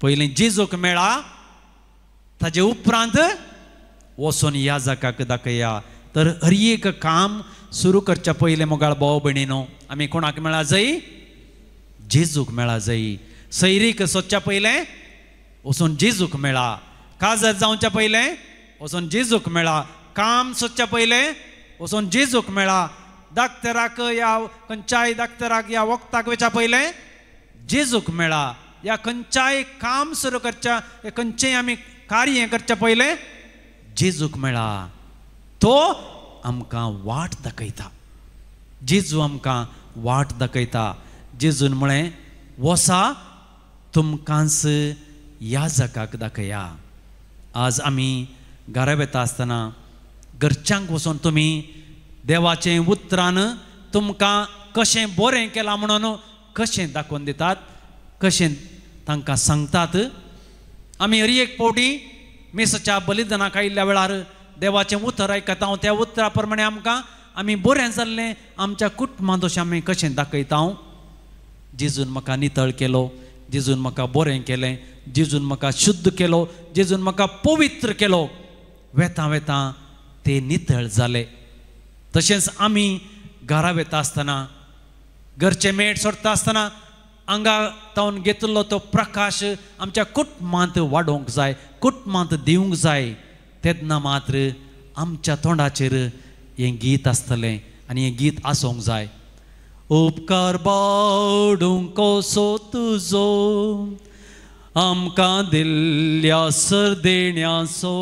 Speaker 3: पयलीं जेजूक मेळा, ताजे उपरांत वचून याजकाक दाखया. तर हर एक काम सुरू करच्या पयलें मोगाळ भाव भयणीनो आमी कोणाक मेळा जाय? जेजूक मेळा जाय. सैरीक सोदच्या पयलें वचून जेजूक मेळा. काजर जावच्या पयलें वचून जेजूक मेळा. काम सोदच्या पयलें वचून जेजूक मेळा. दाक्तराक या खंयच्याय दाक्तराक या वखदाक वयच्या पयलें जेजूक मेळा. या खंयच्याय काम सुरू करच्या, खंयचेंय आमी कार्य करच्या पयलें जेजूक मेळा. तो आमकां वाट दाखयता. जेजू आमकां वाट दाखयता. जेजून म्हळें वसा तुमकांच याजकाक दाखया. आज आमी घरा वेता आसतना घरच्यांक वचून तुमी देवाचें उतरान तुमकां कशें बरें केलां म्हणून कशें दाखोवन दितात, कशें तांकां सांगतात. आमी हर एक फावटी मेसाच्या बलिदानाक आयिल्ल्या वेळार देवाचें उतर आयकता. त्या उतरा प्रमाणे आमकां आमी बरें जाल्लें आमच्या कुटुंबांत अशें आमी कशें दाखयता. जेजून म्हाका नितळ केलो, जेजून म्हाका बरें केलें, जेजून म्हाका शुद्ध केलो, जेजून म्हाका पवित्र केलो. वेता वेता ते नितळ जाले. तशेंच आमी घरा वेता आसतना, घरचें मेट सोडटा आसतना आंगा तावन घेतिल्लो तो प्रकाश आमच्या कुटुंबांत वाडोवंक जाय, कुटुंबांत दिवंक जाय. तेन्ना मात्र आमच्या तोंडाचेर हें गीत आसतलें आनी हें गीत आसूंक जाय. उपकार बावडूंक कसो तुजो आमकां दिल्ल्या सरदेण्याचो.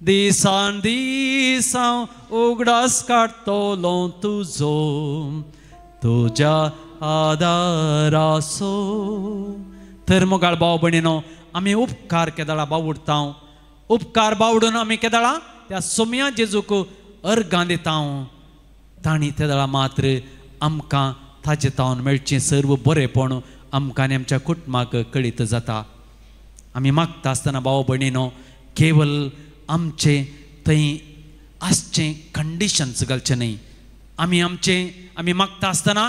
Speaker 3: दिसान दीस हांव उगडास काडटलो तुजो, तुज्या आदाराचो. तर मोगाळ भाव भयणीनो, आमी उपकार केदाळा बावडटा. उपकार बावडून आमी केदाळा त्या सोम्या जेजूक अर्गां दिता. तांणी तेदाळा मात्र आमकां ताचे तावन मेळचें सर्व बरेंपण आमकां आनी आमच्या कुटुंबाक कळीत जाता. आमी मागता आसतना भाव भयणीनो, केवल आमचें थंय आसचें कंडिशन्स घालचें न्ही. आमी मागता आसतना,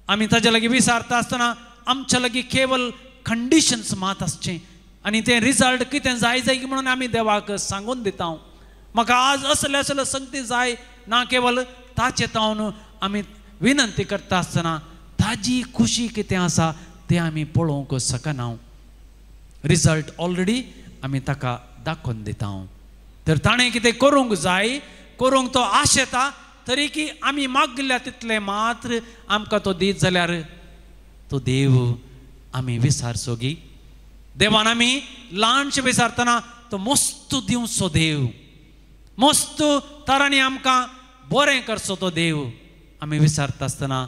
Speaker 3: आमी ताजे लागीं विचारता आसतना आमच्या लागीं केवल कंडिशन्स मात आसचें आनी तें रिजल्ट कितें जाय म्हणून आमी देवाक सांगून दिता. म्हाका आज असले असले संगती जाय ना, केवल ताचे तावन आमी विनंती करता आसतना ताजी खुशी कितें आसा तें आमी पळोवंक शकना. रिजल्ट ऑलरेडी आमी ताका दाखोवन दिता. तर ताणें कितें करूंक जाय, करूंक तो आशेता, तरी की आमी मागल्या तितलें मात्र आमकां तो दीत जाल्यार तो देव आमी विसारचो गी. देवान आमी ल्हानशें विचारतना तो मस्त दिवचो देव, मस्त तरांनी आमकां बरें करचो तो देव. आमी विचारता आसतना,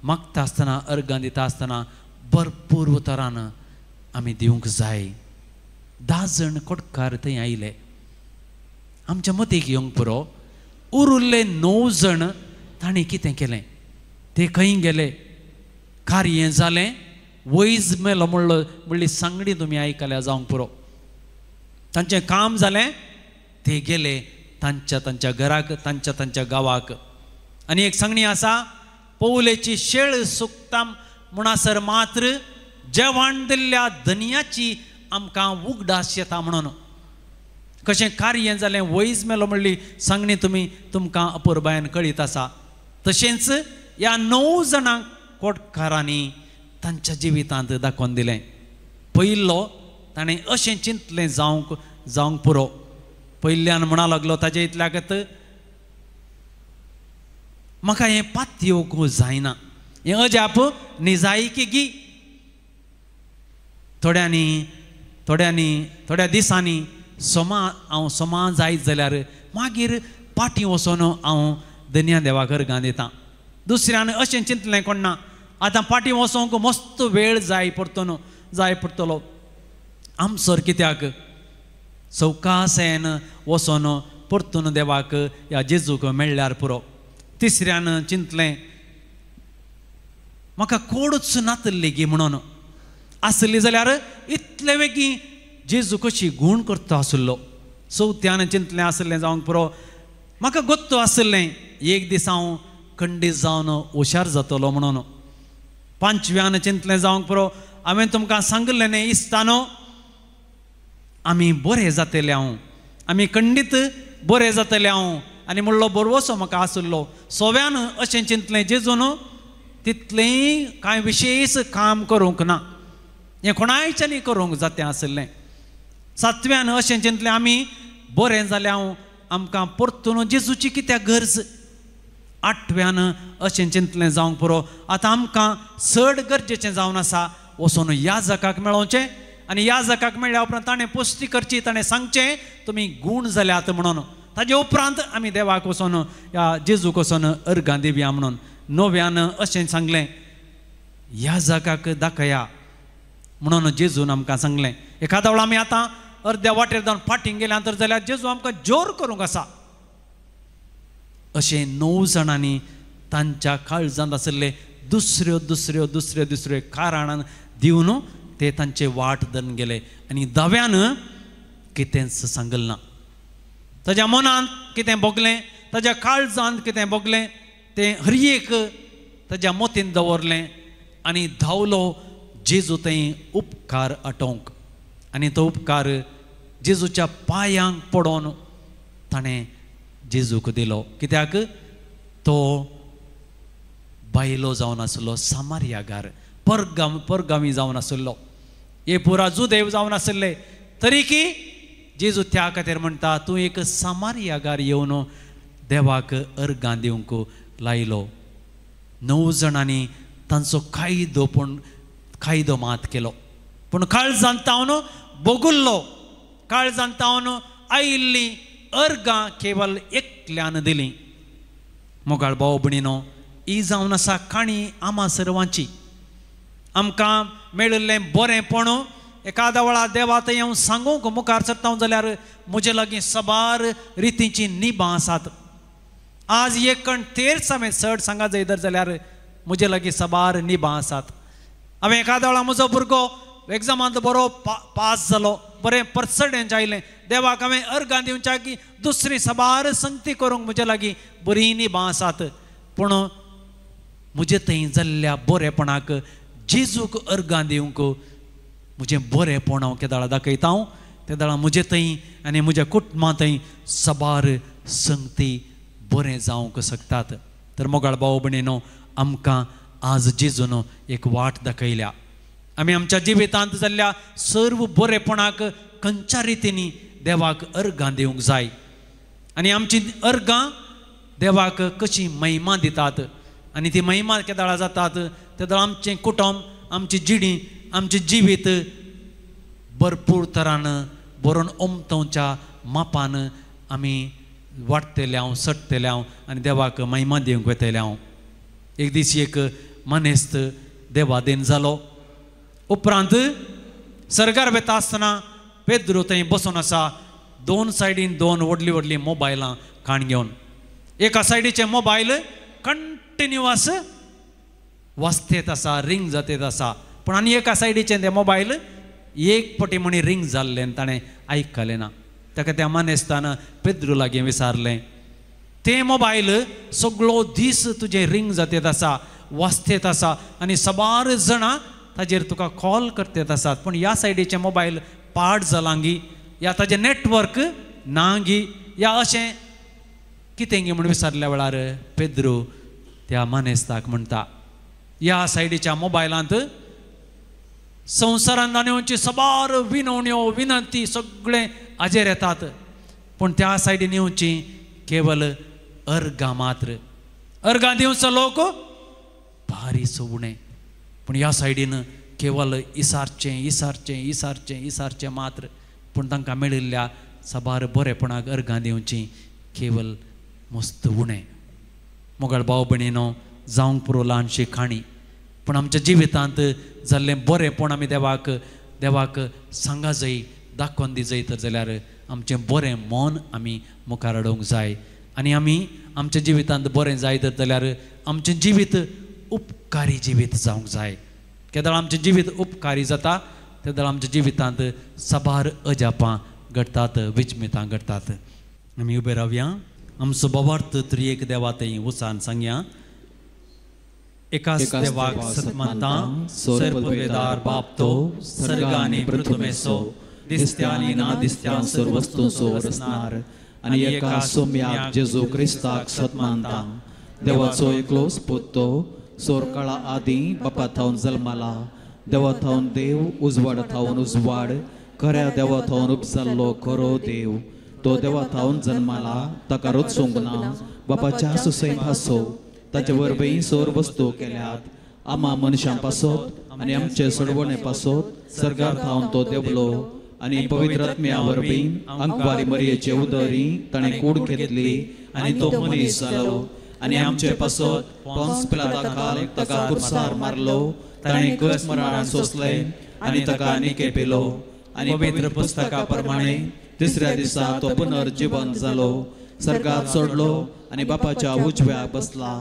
Speaker 3: मागता आसतना, अर्गां दिता आसतना भरपूर तरान आमी दिवंक जाय. 10 जण कोडकार थंय आयले, आमच्या मतीक येवंक पुरो. उरिल्ले 9 जण तांणी कितें केलें? ते खंय गेले? कार्य जालें, वैज मेलो म्हणली सांगणी तुमी आयकल्या जावंक पुरो. तांचें काम जालें, ते गेले तांच्या घराक, तांच्या गांवाक. आनी एक सांगणी आसा, पौलेची शेळ सुकता म्हणसर मात्र जेवण दिल्ल्या धन्याची आमकां उगडास येता म्हणून. कशें कार्य जालें, वैज मेलो म्हणली सांगणी तुमकां अपुरबायन कळीत आसा. तशेंच ह्या 9 जाणांक कोडकारांनी तांच्या जिवितांत दाखोवन दिलें. पयलो ताणें अशें चिंतलें जावंक पुरो. पयल्यान म्हणा लागलो ताजे इतल्यागत म्हाका हें पात येवंक जायना, हें अजाप निजायकी गी. थोड्या दिसांनी हांव सोमा जायत जाल्यार मागीर पाटी वचोन हांव धन्या देवाक अर्गां दितां. दुसऱ्यान अशें चिंतलें कोण ना, आतां पाटी वचोंक मस्त वेळ जाय पडटलो. आमसोर कित्याक सवकासेन वचोन परतून देवाक ह्या जेजूक मेळ्ळ्यार पुरो. तिसऱ्यान चिंतलें म्हाका कोडूच नातल्ली गी म्हणून. आसली जाल्यार इतले वेगीं जेजू कशी गूण करता आसलो. चवथ्यान चिंतलें आसलें जावंक पुरो म्हाका गोत्तो आसलें एक दीस हांव खंडीत जावन हुशार जातलो म्हणून. पांचव्यान चिंतलें जावंक पुरो हांवें तुमकां सांगलें न्ही इस्तानो आमी बरें जातले हांव, आमी खंडीत बरें जातले हांव आनी म्हणलो बरोसो म्हाका आसलो. सव्यान अशें चिंतलें जेजून तितलेंय कांय विशेश काम करूंक ना, हें कोणायच्यानी करूंक जातें आसलें. सातव्यान अशें चिंतलें आमी बरें जालें हांव, आमकां परतून जेजूची कित्याक गरज. आठव्यान अशें चिंतलें जावंक पुरो आतां आमकां चड गरजेचें जावन आसा वचोन याजकाक मेळोवचें आनी याजकाक मेळ्ळ्या उपरांत ताणें पुश्टी करची, ताणें सांगचें तुमी गूण जाल्यात म्हणून. ताजे उपरांत आमी देवाक वचोन ह्या जेजूक वचोन अर्गां दिवया म्हणून. णव्यान अशें सांगलें याजकाक दाखया म्हणून जेजून आमकां सांगलें. एखाद्या वेळा आमी आतां अर्द्या वाटेर जावन फाटीं गेल्यां जाल्यार जेजू आमकां जोर करूंक आसा. अशें 9 जाणांनी तांच्या काळजांत आसले दुसऱ्यो कारणां दिवन ते तांचे वाट धरून गेले. आनी 10व्यान कितेंच सांगलें ना. ताज्या मनांत कितें भोगलें, ताज्या काळजांत कितें भोगलें तें हर एक ताज्या मोतीन दवरलें आनी धांवलो जेजू थंय उपकार आटोवंक. आनी तो उपकार जेजूच्या पांयांक पडोवन ताणें जेजूक दिलो. कित्याक तो बायलो जावन आसलो, सामारियागार, परगामी जावन आसलो, हे पुरा जुदेव जावन आसले. तरी की जेजू त्या खातीर म्हणटा तूं एक सामारियागार येवन देवाक अर्गां दिवंक लायलो. 9 जाणांनी तांचो कायदो मात केलो. पूण काळजांत तावन बोगुल्लो, काळजांत तावन आयिल्ली अर्गां केवल एकल्यान दिली. मोगाळ भाव भयणीनो, ही जावन आसा काणी आम्हा सर्वांची. आमकां मेळिल्लें बरेंपण एखाद्या वेळा देवा थंय हांव सांगूंक मुखार सरता जाल्यार म्हजे लागीं सबार रितीची निबां आसात. आज एक कण तेर्स हांवें चड सांगा जर जाल्यार म्हजे लागीं सबार निबां आसात. हांवें एखाद्या वेळा म्हजो भुरगो एग्जामांत बरो पास जालो, बरें पर्संटेज आयलें, देवाक हांवें अर्गां दिवच्या की दुसरी सबार संगती करूंक म्हजे लागीं बरी निबां आसात. पूण म्हजे थंय जाल्ल्या बरेपणाक जेजूक अर्गां दिवंक म्हजें बरेंपण हांव केदाळा दाखयता. त्या दाळा म्हजे थंय आनी म्हज्या कुटुंबा थंय सबार संगती बरें जावंक शकतात. तर मोगाळ भाव भयणीनो, आमकां आज जेजून एक वाट दाखयल्या. आमी आमच्या जिवितांत जाल्ल्या सर्व बरेपणाक खंयच्या रितीनी देवाक अर्गां दिवंक जाय आनी आमची अर्गां देवाक कशी महिमा दितात आनी ती महिमा केदाळा जातात. तेदाळ आमचें कुटुंब, आमची जिणी, आमचें जिवीत भरपूर तरान बरोवन ओमतोवच्या मापान आमी वाडटले हांव, सडटले हांव आनी देवाक महिमा दिवंक वयतले हांव. एक दीस एक मनेस्त देवादेन जालो. उपरांत सर्गार वेता आसतना पेद्रू थंय बसून आसा, 2 सायडीन 2 व्हडलीं मोबायलां काण घेवन. एका सायडीचे मोबायल कंटिन्युअस वाजतेत आसा, रिंग जातेत आसा. पूण आनी एका सायडीचे ते मोबायल एक पटी म्हणी रिंग जाल्लें आनी ताणें आयकलें ना. ताका त्या मानेस्तान पेद्रू लागीं विचारलें, तें मोबायल सगळो दीस तुजें रिंग जातेत आसा, वाजतेत आसा आनी सबार जाणां ताजेर तुका कॉल करतेत आसात, पूण ह्या सायडीचे मोबायल पाड जालां गी, या ताजें नेटवर्क ना गी, या अशें कितें गी म्हूण विचारल्या वेळार पेद्रू त्या मानेस्ताक म्हणटा, ह्या सायडीच्या मोबायलांत संवसारांत जाणेवची सबार विनवण्यो विनंती सगळे हाजेर येतात, पूण त्या सायडीन येवची केवल अर्गां मात्र. अर्गां दिवचो लोक भारी उणें, पूण ह्या सायडीन केवल इसारचें इसारचें इसारचें इसारचें मात्र. पूण तांकां मेळिल्ल्या सबार बरेपणाक अर्गां दिवची केवल मस्त उणें. मोगाळ भाव भयणीनो, जावंक पुरो ल्हानशी खाणी, पूण आमच्या जिवितांत जाल्लें बरेंपण आमी देवाक सांगा जाय, दाखोवन दी जाय. तर जाल्यार आमचें बरें मन आमी मुखार हाडूंक जाय. आनी आमी आमच्या जिवितांत बरें जाय तर जाल्यार आमचें जिवीत उपकारी जिवीत जावंक जाय. केदळ आमचें जिवीत उपकारी जाता तेदळ आमच्या जिवितांत सबार अजापां घडटात, विचमितां घडटात. आमी उबे रावया, आमचो बोवार्थ त्रियेक देवा थंय उसान सांगया. एकाच देवाक सतमंता सर्ववेदार बापतो सर्गांनी पृथ्वेसो दिसत्यांनी ना दिसत्या सर्व वस्तूंचो रचणार आनी एका सोम्याक जेजू क्रिस्ताक सतमंता देवाचो एकलो पुतो सोर काळा आदी बापा थावन जल्माला. देवा थावन देव उजवाड थावन उजवाड खऱ्या देवा थावन उपजाल्लो खरो देव. तो देवा थावन जल्माला ताका रचूंक ना बापाच्या सुसैन भासो. ताचे वरवीं सोर वस्तू केल्यात. आमा मनशां पासत आनी आमचे सोडवणे पासत सर्गार थावन तो देवलो. आनी पवित्र आत्म्या वरवीं अंकवारी मरयेचे उदरी ताणें कूड घेतली आनी तो मनीस जालो. आनी आमचे पासत पोंस पिलाता खाल ताका कुरसार मारलो. ताणें कस मराण सोंसले आनी ताका निके पेलो. आनी पवित्र पुस्तका प्रमाणे तिसऱ्या दिसा तो पुनर्जीवन जालो. सर्गात चडलो आनी बापाच्या उजव्याक बसला.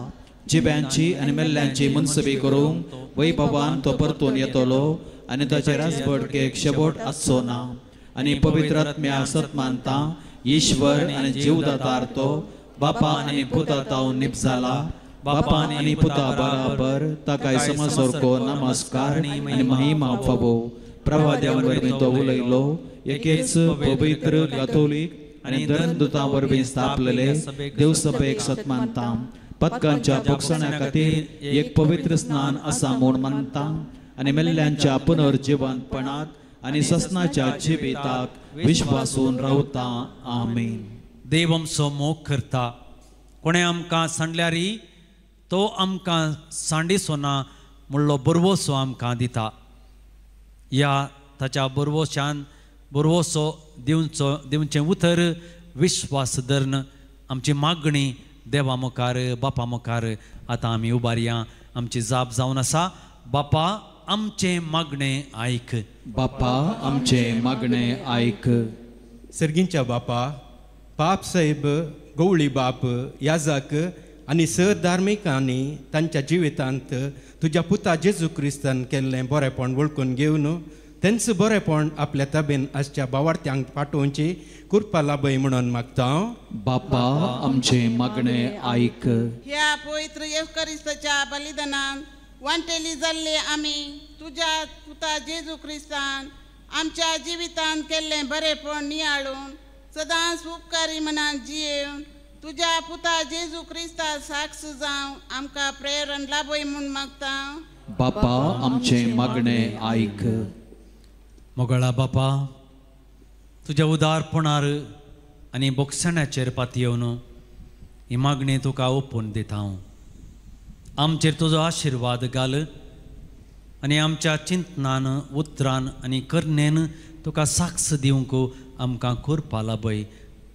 Speaker 3: जिब्यांची आनी मेल्ल्यांची मनसबी करूंक वैभवान तो परतून येतलो. आनी ताचे राजबडकेक शेवट आसचो ना. आनी पवित्र आत्म्या सतमानता ईश्वर आनी जीवदातार तो बापा आनी पुता तावन निपजाला. बापा आनी पुता बराबर ताकाय समसोरको नमस्कार आनी महिमा फावो. प्रवाद्यां वरवीं तो उलयलो. एकेच पवित्र कॅथोलीक आनी धर्मदुतां वरवीं स्थापलेले देवसभेक सतमानता. पदकांच्या पोखसण्या खातीर एक पवित्र स्नान आसा म्हूण मानता. आनी मेल्ल्यांच्या पुनर्जिवंतपणाक आनी ससनाच्या जिविताक विश्वासून रावता. आमीन. देव आमचो मोग करता. कोणें आमकां सांडल्यारी तो आमकां सांडिचो ना म्हणलो बरवोसो आमकां दिता. ह्या ताच्या बरवोसो दिवचें उतर विश्वास धरून आमची मागणी देवा मुखार बापा मुखार आतां आमी उबारया. आमची जाप जावन आसा. बापा आमचे मागणें आयक.
Speaker 2: बापा आमचे मागणें आयक.
Speaker 8: सर्गींच्या बापा, पाप साहेब गवळी बाप याजक आनी सर धार्मिकांनी तांच्या जिवितांत तुज्या पुता जेजू क्रिस्तान केल्लें बरेंपण वळखून घेवन तेंच बरेंपण आपल्या ताबेन आसच्या भावार्थ्यांक पाठोवची कृपा लाभय म्हणून मागता.
Speaker 2: बापा आमचे मागणें आयक.
Speaker 9: ह्या पवित्र येवकारिस्ताच्या बलिदानान वांटेली जाल्ले आमी तुज्या पुता जेजू क्रिस्तान आमच्या जिवितांत केल्लें बरेंपण नियाळून सदांच उपकारी मनान जियेवन तुज्या पुता जेजू क्रिस्ता साक्ष जावं आमकां प्रेरण लाभय म्हूण मागता.
Speaker 2: बापा आमचे मागणें आयक.
Speaker 3: मोगळा बापा, तुज्या उदारपणार आनी बोगसण्याचेर पातयेवन ही मागणी तुका ओपून दिता हांव. आमचेर तुजो आशिर्वाद घाल आनी आमच्या चिंतनान उतरान आनी करनेन तुका साक्ष दिवंक आमकां करपा लाभय.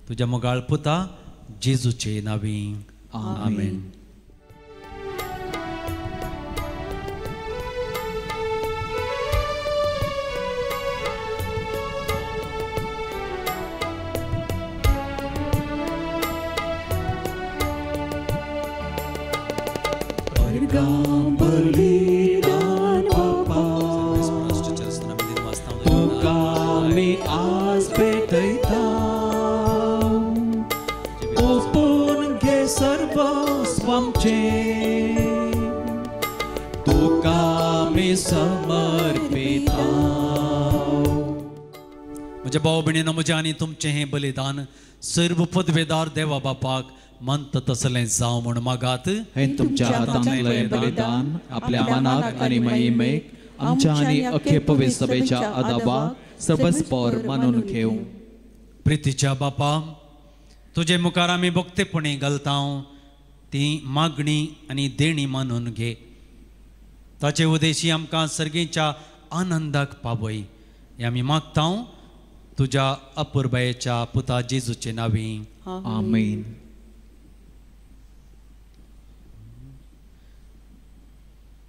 Speaker 3: तुज्या मोगाळ पुता जेजूचे नांवी. आमेन.
Speaker 2: बलिदान बापा तुका मी आज भेटयता. ओपून घे सर्वस्व आमचें तुका मी समर्पिता.
Speaker 3: म्हज्या भाव भयणीनो, म्हजें आनी तुमचें हें बलिदान सर्व पदवेदार देवा बापाक मंत तसलें जावं म्हूण मागात.
Speaker 2: हे तुमच्या हातांतलें बलिदान आपल्या मनाक आनी महिमेक आमच्या आनी अख्खे पवित्र सभेच्या आदाबाक सर्वस्पर मानून घेवं.
Speaker 3: प्रितीच्या बापा, तुजे मुखार आमी भक्तीपणी घालता ती मागणी आनी देणी मानून घे. ताचे उद्देशी आमकां सर्गेच्या आनंदाक पावय हे आमी मागता तुज्या अपुर्बायेच्या पुता जेजूचे नांवी.
Speaker 2: आमीन.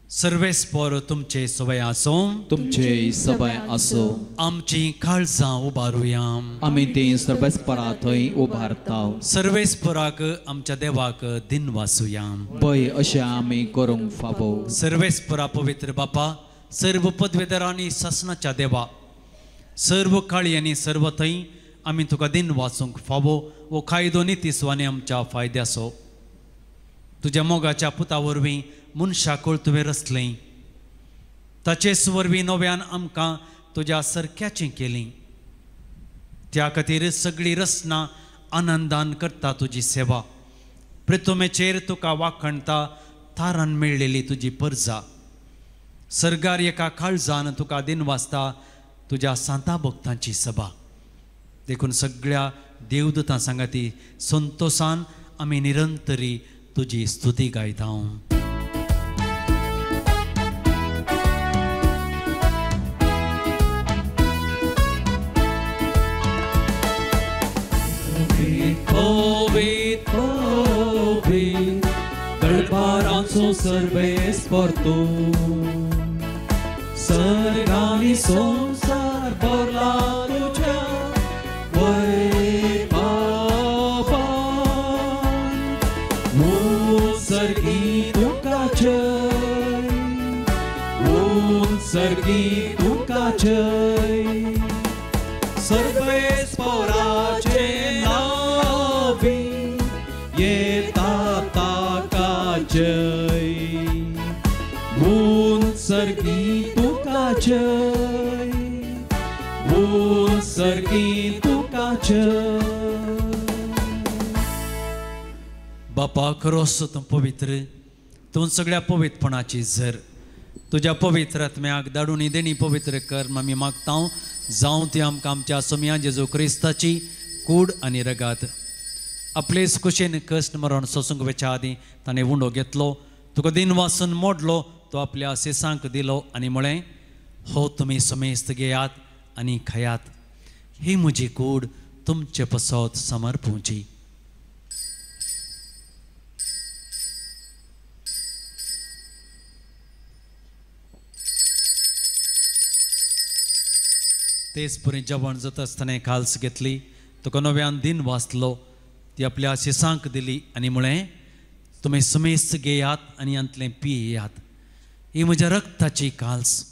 Speaker 3: सर्वेस्पर तुमचे सवय आसो.
Speaker 2: तुमचे सवय आसो.
Speaker 3: आमची काळजां उबारुया.
Speaker 2: आमी ती सर्वेस्परा थंय उबारताव.
Speaker 3: सर्वेस्पराक आमच्या देवाक दिन वासुया.
Speaker 2: पय अशें आमी करूंक फावो.
Speaker 3: सर्वेस्परा पवित्र बापा, सर्व पदवेदर आनी शासनाच्या देवा, सर्व काळी आनी सर्व थंय आमी तुका दिन वाचूंक फावो वो कायदो नितीसवानी आमच्या फायद्याचो. तुज्या मोगाच्या पुता वरवीं मनशाक तुवें रचलें. ताचेच वरवीं नव्यान आमकां तुज्या सारक्याचें केलीं. त्या खातीर सगळी रचना आनंदान करता तुजी सेवा. प्रथमेचेर तुका वाखणता थारान मेळलेली तुजी परजा. सर्गार एका काळजान तुका दिन वाचता तुज्या सांता भक्तांची सभा. देखून सगळ्या देवदूतां सांगाती संतोषान आमी निरंतरी तुजी स्तुती गायता.
Speaker 2: Dălparanțo सर्वेस्पर तू. सर्गानी संसार भरला तुझ्या वैभवान. सर्गी तुका जय, सर्गी तुका जय. सर्वेस्पराचे नावी येता ताका जय. सर्गी तुका जय, सर्गी तुका जय.
Speaker 3: बापा खरोस तूं पवित्र, तूं सगळ्या पवित्रपणाची झर. तुज्या पवित्र आत्म्याक धाडून ही देणी पवित्र कर आमी मागता. जावं ती आमकां आमच्या सोम्या जेजू क्रिस्ताची कूड आनी रगात. आपलेच कुशेन कश्ट मरण सोसूंक वेच्या आदी ताणें उंडो घेतलो. तुका दिन वासून मोडलो, तो आपल्या सेसांक दिलो आनी म्हळें, हो तुमी समेस्त घेयात आनी खायात. ही म्हजी कूड तुमचे पसत समर्पूची. तेच पुरी जेवण जाता आसतना काल्स घेतली, तुका नव्यान दिन वाचलो, ती आपल्या शिसांक दिली आनी म्हळें, तुमी समेस्त घेयात आनी अंतलें पियेयात. ही म्हज्या रक्ताची काल्स,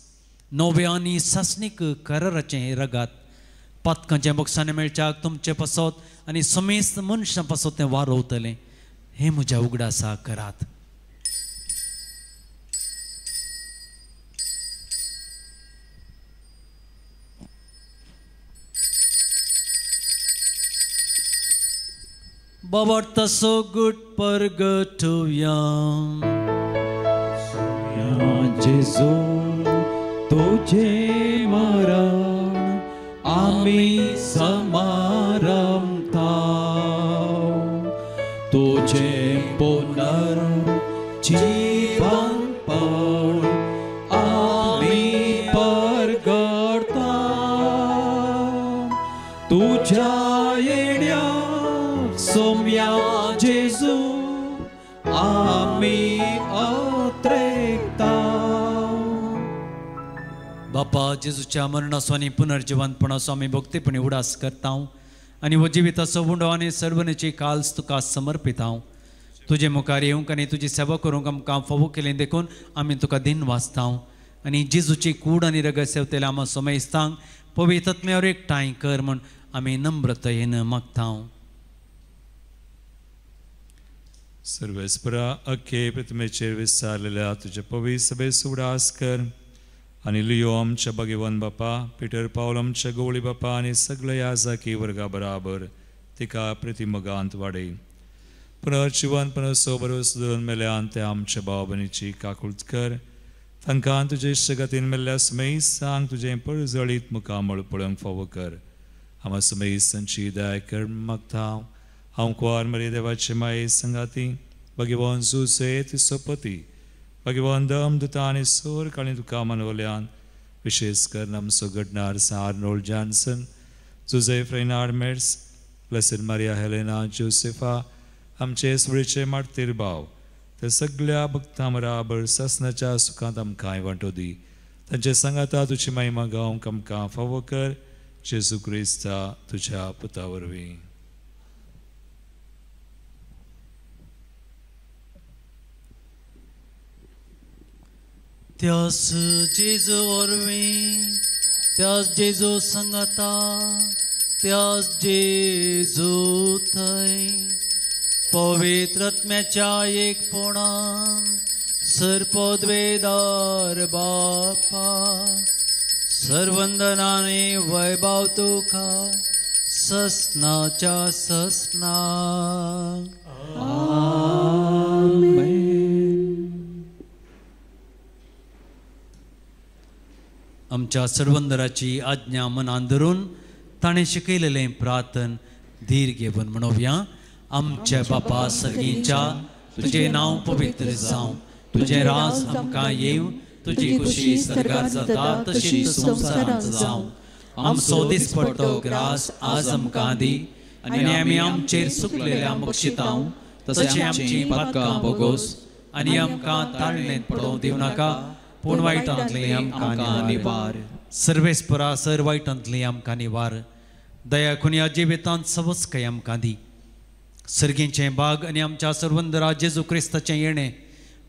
Speaker 3: नवे आनी सासणीक कराराचें रगात. पातकांचें बक्षांनी मेळच्याक तुमचे पसत आनी समेस्त मनशां पसत तें वारोवतलें. हें म्हज्या उगडासा करात. Bavarta so good purgatoria.
Speaker 2: जेजू तुझे मरण आम्ही समारंभता. तुझे पुनर्जीवन पण आम्ही परगडता. तुझ्या येण्या सोम्या जेजू आम्ही अत्रेकता.
Speaker 3: बापा जेजूच्या मरणाचो आनी पुनर्जीवनपणाचो आमी भक्तीपणी उडास करता आनी हो जिविताचो उंडो आनी सर्वनेची काल्स तुका समर्पिता. तुजे मुखार येवंक आनी तुजी सेवा करूंक आमकां फावो केलें देखून आमी तुका दिन वाचता आनी जेजूची कूड आनी रगत सेवतेले आमी सोमेस्तांक पवित्र आत्म्यावर एकठांय कर म्हूण आमी नम्रतायेन मागता.
Speaker 7: सर्वेस्परा अख्खे प्रतिमेचेर विस्तारलेल्या तुझ्या पवित्र सभेस उडास कर आनी लियो आमच्या भगवान बापा, पिटर पावल आमच्या गवळी बापा आनी सगळे याजाकी वर्गा बराबर तिका प्रतिमगांत वाडय. पुनर्जीवन पुनर्सोबरोस दोन मेल्यान ते आमच्या भावबनीची काकुळत कर तांकां तुजे जगतीन मेल्ल्या समयी सांग तुजें पळजळीत मुखामळ पळोवंक फावो कर आमा समयी संची दया कर मागता हांव कुंवार मरी देवाचे माये संगाती भगवान जुसे तिचो पती भगवान दम दुता आनी सोर काळी तुका मनवल्यान विशेष कर आमचो घडणार आर्नोल्ड जॉन्सन जोसेफ रेनार्ड मेड्स ब्लेसेड मारिया हेलेना जोसेफा आमचे सुळेचे मारतीर भाव ते सगळ्या भक्तां बराबर ससनाच्या सुखांत आमकां वांटो दी तांचे सांगाता तुजी महिमा गावंक आमकां फावो कर जेजू क्रिस्ता तुज्या पुता वरवीं
Speaker 3: त्यास जेजू वरवीं त्यास जेजू सांगाता त्यास जेजू थंय पवित्र आत्म्याच्या एकपणान सर्पद्वेदार बापा सर्वंदनाने वैभव तुका ससनाच्या ससना आमच्या सर्वंदराची आज्ञा मनान धरून ताणें शिकयलेलें प्रार्थन धीर घेवन म्हणोवया आमच्या बापा सर्गीच्या तुझे नाव पवित्र जावं तुझे राज आमकां येवं तुजी खुशी सरकार जाता तशी संवसारांत जावं आमचो दिसपडटो ग्रास आज आमकां दी आनी आमी आमचेर सुकलेल्या बक्षितांव तशें आमची पातकां बोगोस आनी आमकां ताळणेंत पडोवंक दिवं नाका पूण वायटांतली आमकां निवार सर्वेस्परा सर वायटांतली आमकां निवार दया खुन्या जिवितांत सवस्कय आमकां दी सर्गींचे बाग आनी आमच्या सर्वंदरा जेजू क्रिस्ताचें येणें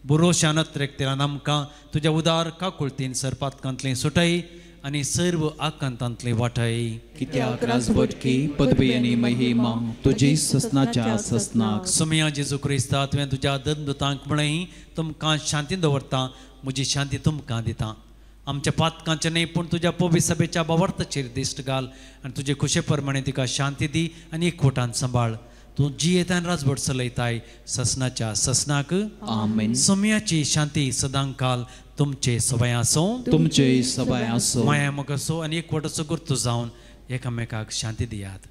Speaker 3: बुरोशानत रेखतेरान आमकां तुज्या उदार काकुळतीन सरपातकांतलें सुटय आनी सर्व आकांतांतलें वाटय
Speaker 2: कित्याक राजवटकी पदवी आनी महिमा तुजी ससनाच्या ससनाक
Speaker 3: सुमया जेजू क्रिस्ता तुवें तुज्या दंदुतांक म्हणय तुमकां शांती दवरता म्हजी शांती तुमकां दिता आमच्या पातकांचे न्ही पूण तुज्या पवी सभेच्या बावर्ताचेर दिश्ट घाल आनी तुजे खुशे प्रमाणे तिका शांती दी आनी एकवटान सांबाळ तूं जी येतान राजवट चलयताय ससनाच्या ससनाक
Speaker 2: आमेन
Speaker 3: सुमयाची शांती सदांकाल तुमचे सवय आसो
Speaker 2: तुमचे सवय आसो
Speaker 3: माया मोग असो आनी एकवट असो गुर्तू जावन एकामेकाक शांती दियात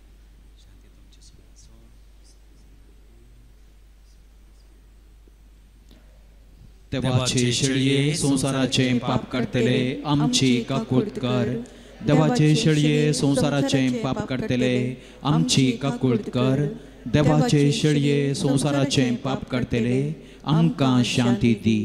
Speaker 2: देवाचे शेळये संसाराचे पाप करतले आमची काकुळत कर देवाचे शेळये संसाराचे पाप करतले आमची काकुळत कर देवाचे शेळये संसाराचे पाप करतले आमकां शांती दी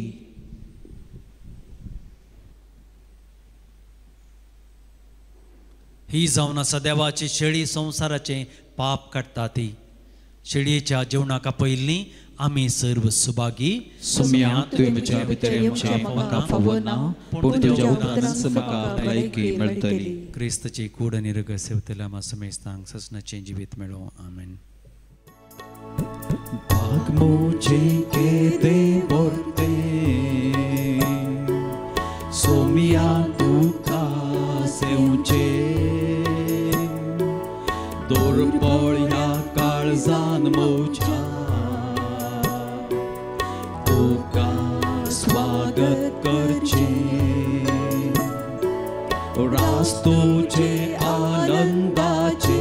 Speaker 3: ही जावन आसा देवाची शेळी संसाराचे पाप काडटा ती शेळयेच्या जेवणाका पयलीं आमी सर्व सुभागी
Speaker 2: सुम्या तुमच्या भितरचे म्हाका फावो ना पूण तुज्या उतरांत म्हाका भलायकी मेळटली
Speaker 3: क्रिस्ताची कूड आनी रग सेवतल्या मा समेस्तांक ससनाचें जिवीत मेळो आमेन
Speaker 2: भाग मुझे के दे बोलते सोमिया तुका सेवचे दोरपळ्या काळजान मोच्या तुका स्वागत करचे रास्तोचे आनंदाचे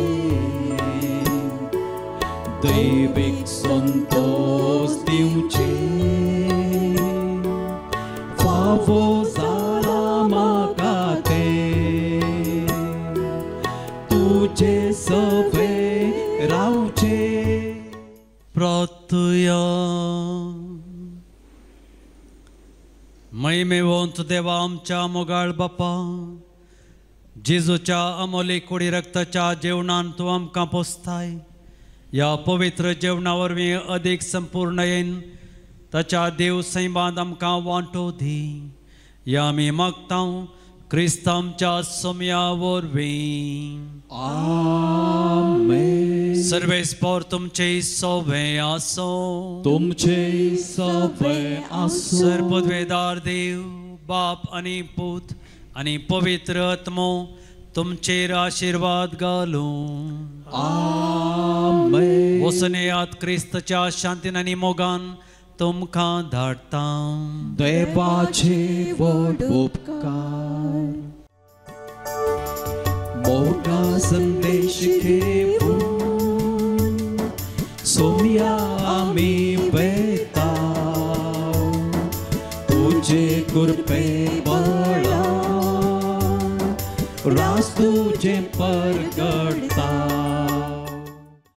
Speaker 2: दैविक संतोष दिवचे फावो जाला म्हाका ते तुजे सभे रावचे
Speaker 3: प्रार्थया महिमेवंत देवा आमच्या मोगाळ बापा जेजूच्या अमोले कोडी रक्ताच्या जेवणान तूं आमकां पोसताय या पवित्र जेवणा वरवीं अदीक संपूर्ण येन ताच्या देव सैबांत आमकां वांटो दी या आमी मागता क्रिस्तांच्या सोम्या वरवीं
Speaker 2: आमेन
Speaker 3: सर्वेस्पर तुमचे सवे आसो
Speaker 2: तुमचे सवे आसो
Speaker 3: सर्पद्वेदार देव बाप आनी पूत आनी पवित्र आत्मो तुमचेर आशीर्वाद घालूं
Speaker 2: आमेन.
Speaker 3: वसनेयात क्रिस्तच्या शांतीन आनी मोगान तुमकां धाडटा.
Speaker 2: देवाचे व्हड उपकार मोगा संदेश घेऊन सोम्या आमी वेता तुझे कृपे बळा रास तुझे परगडता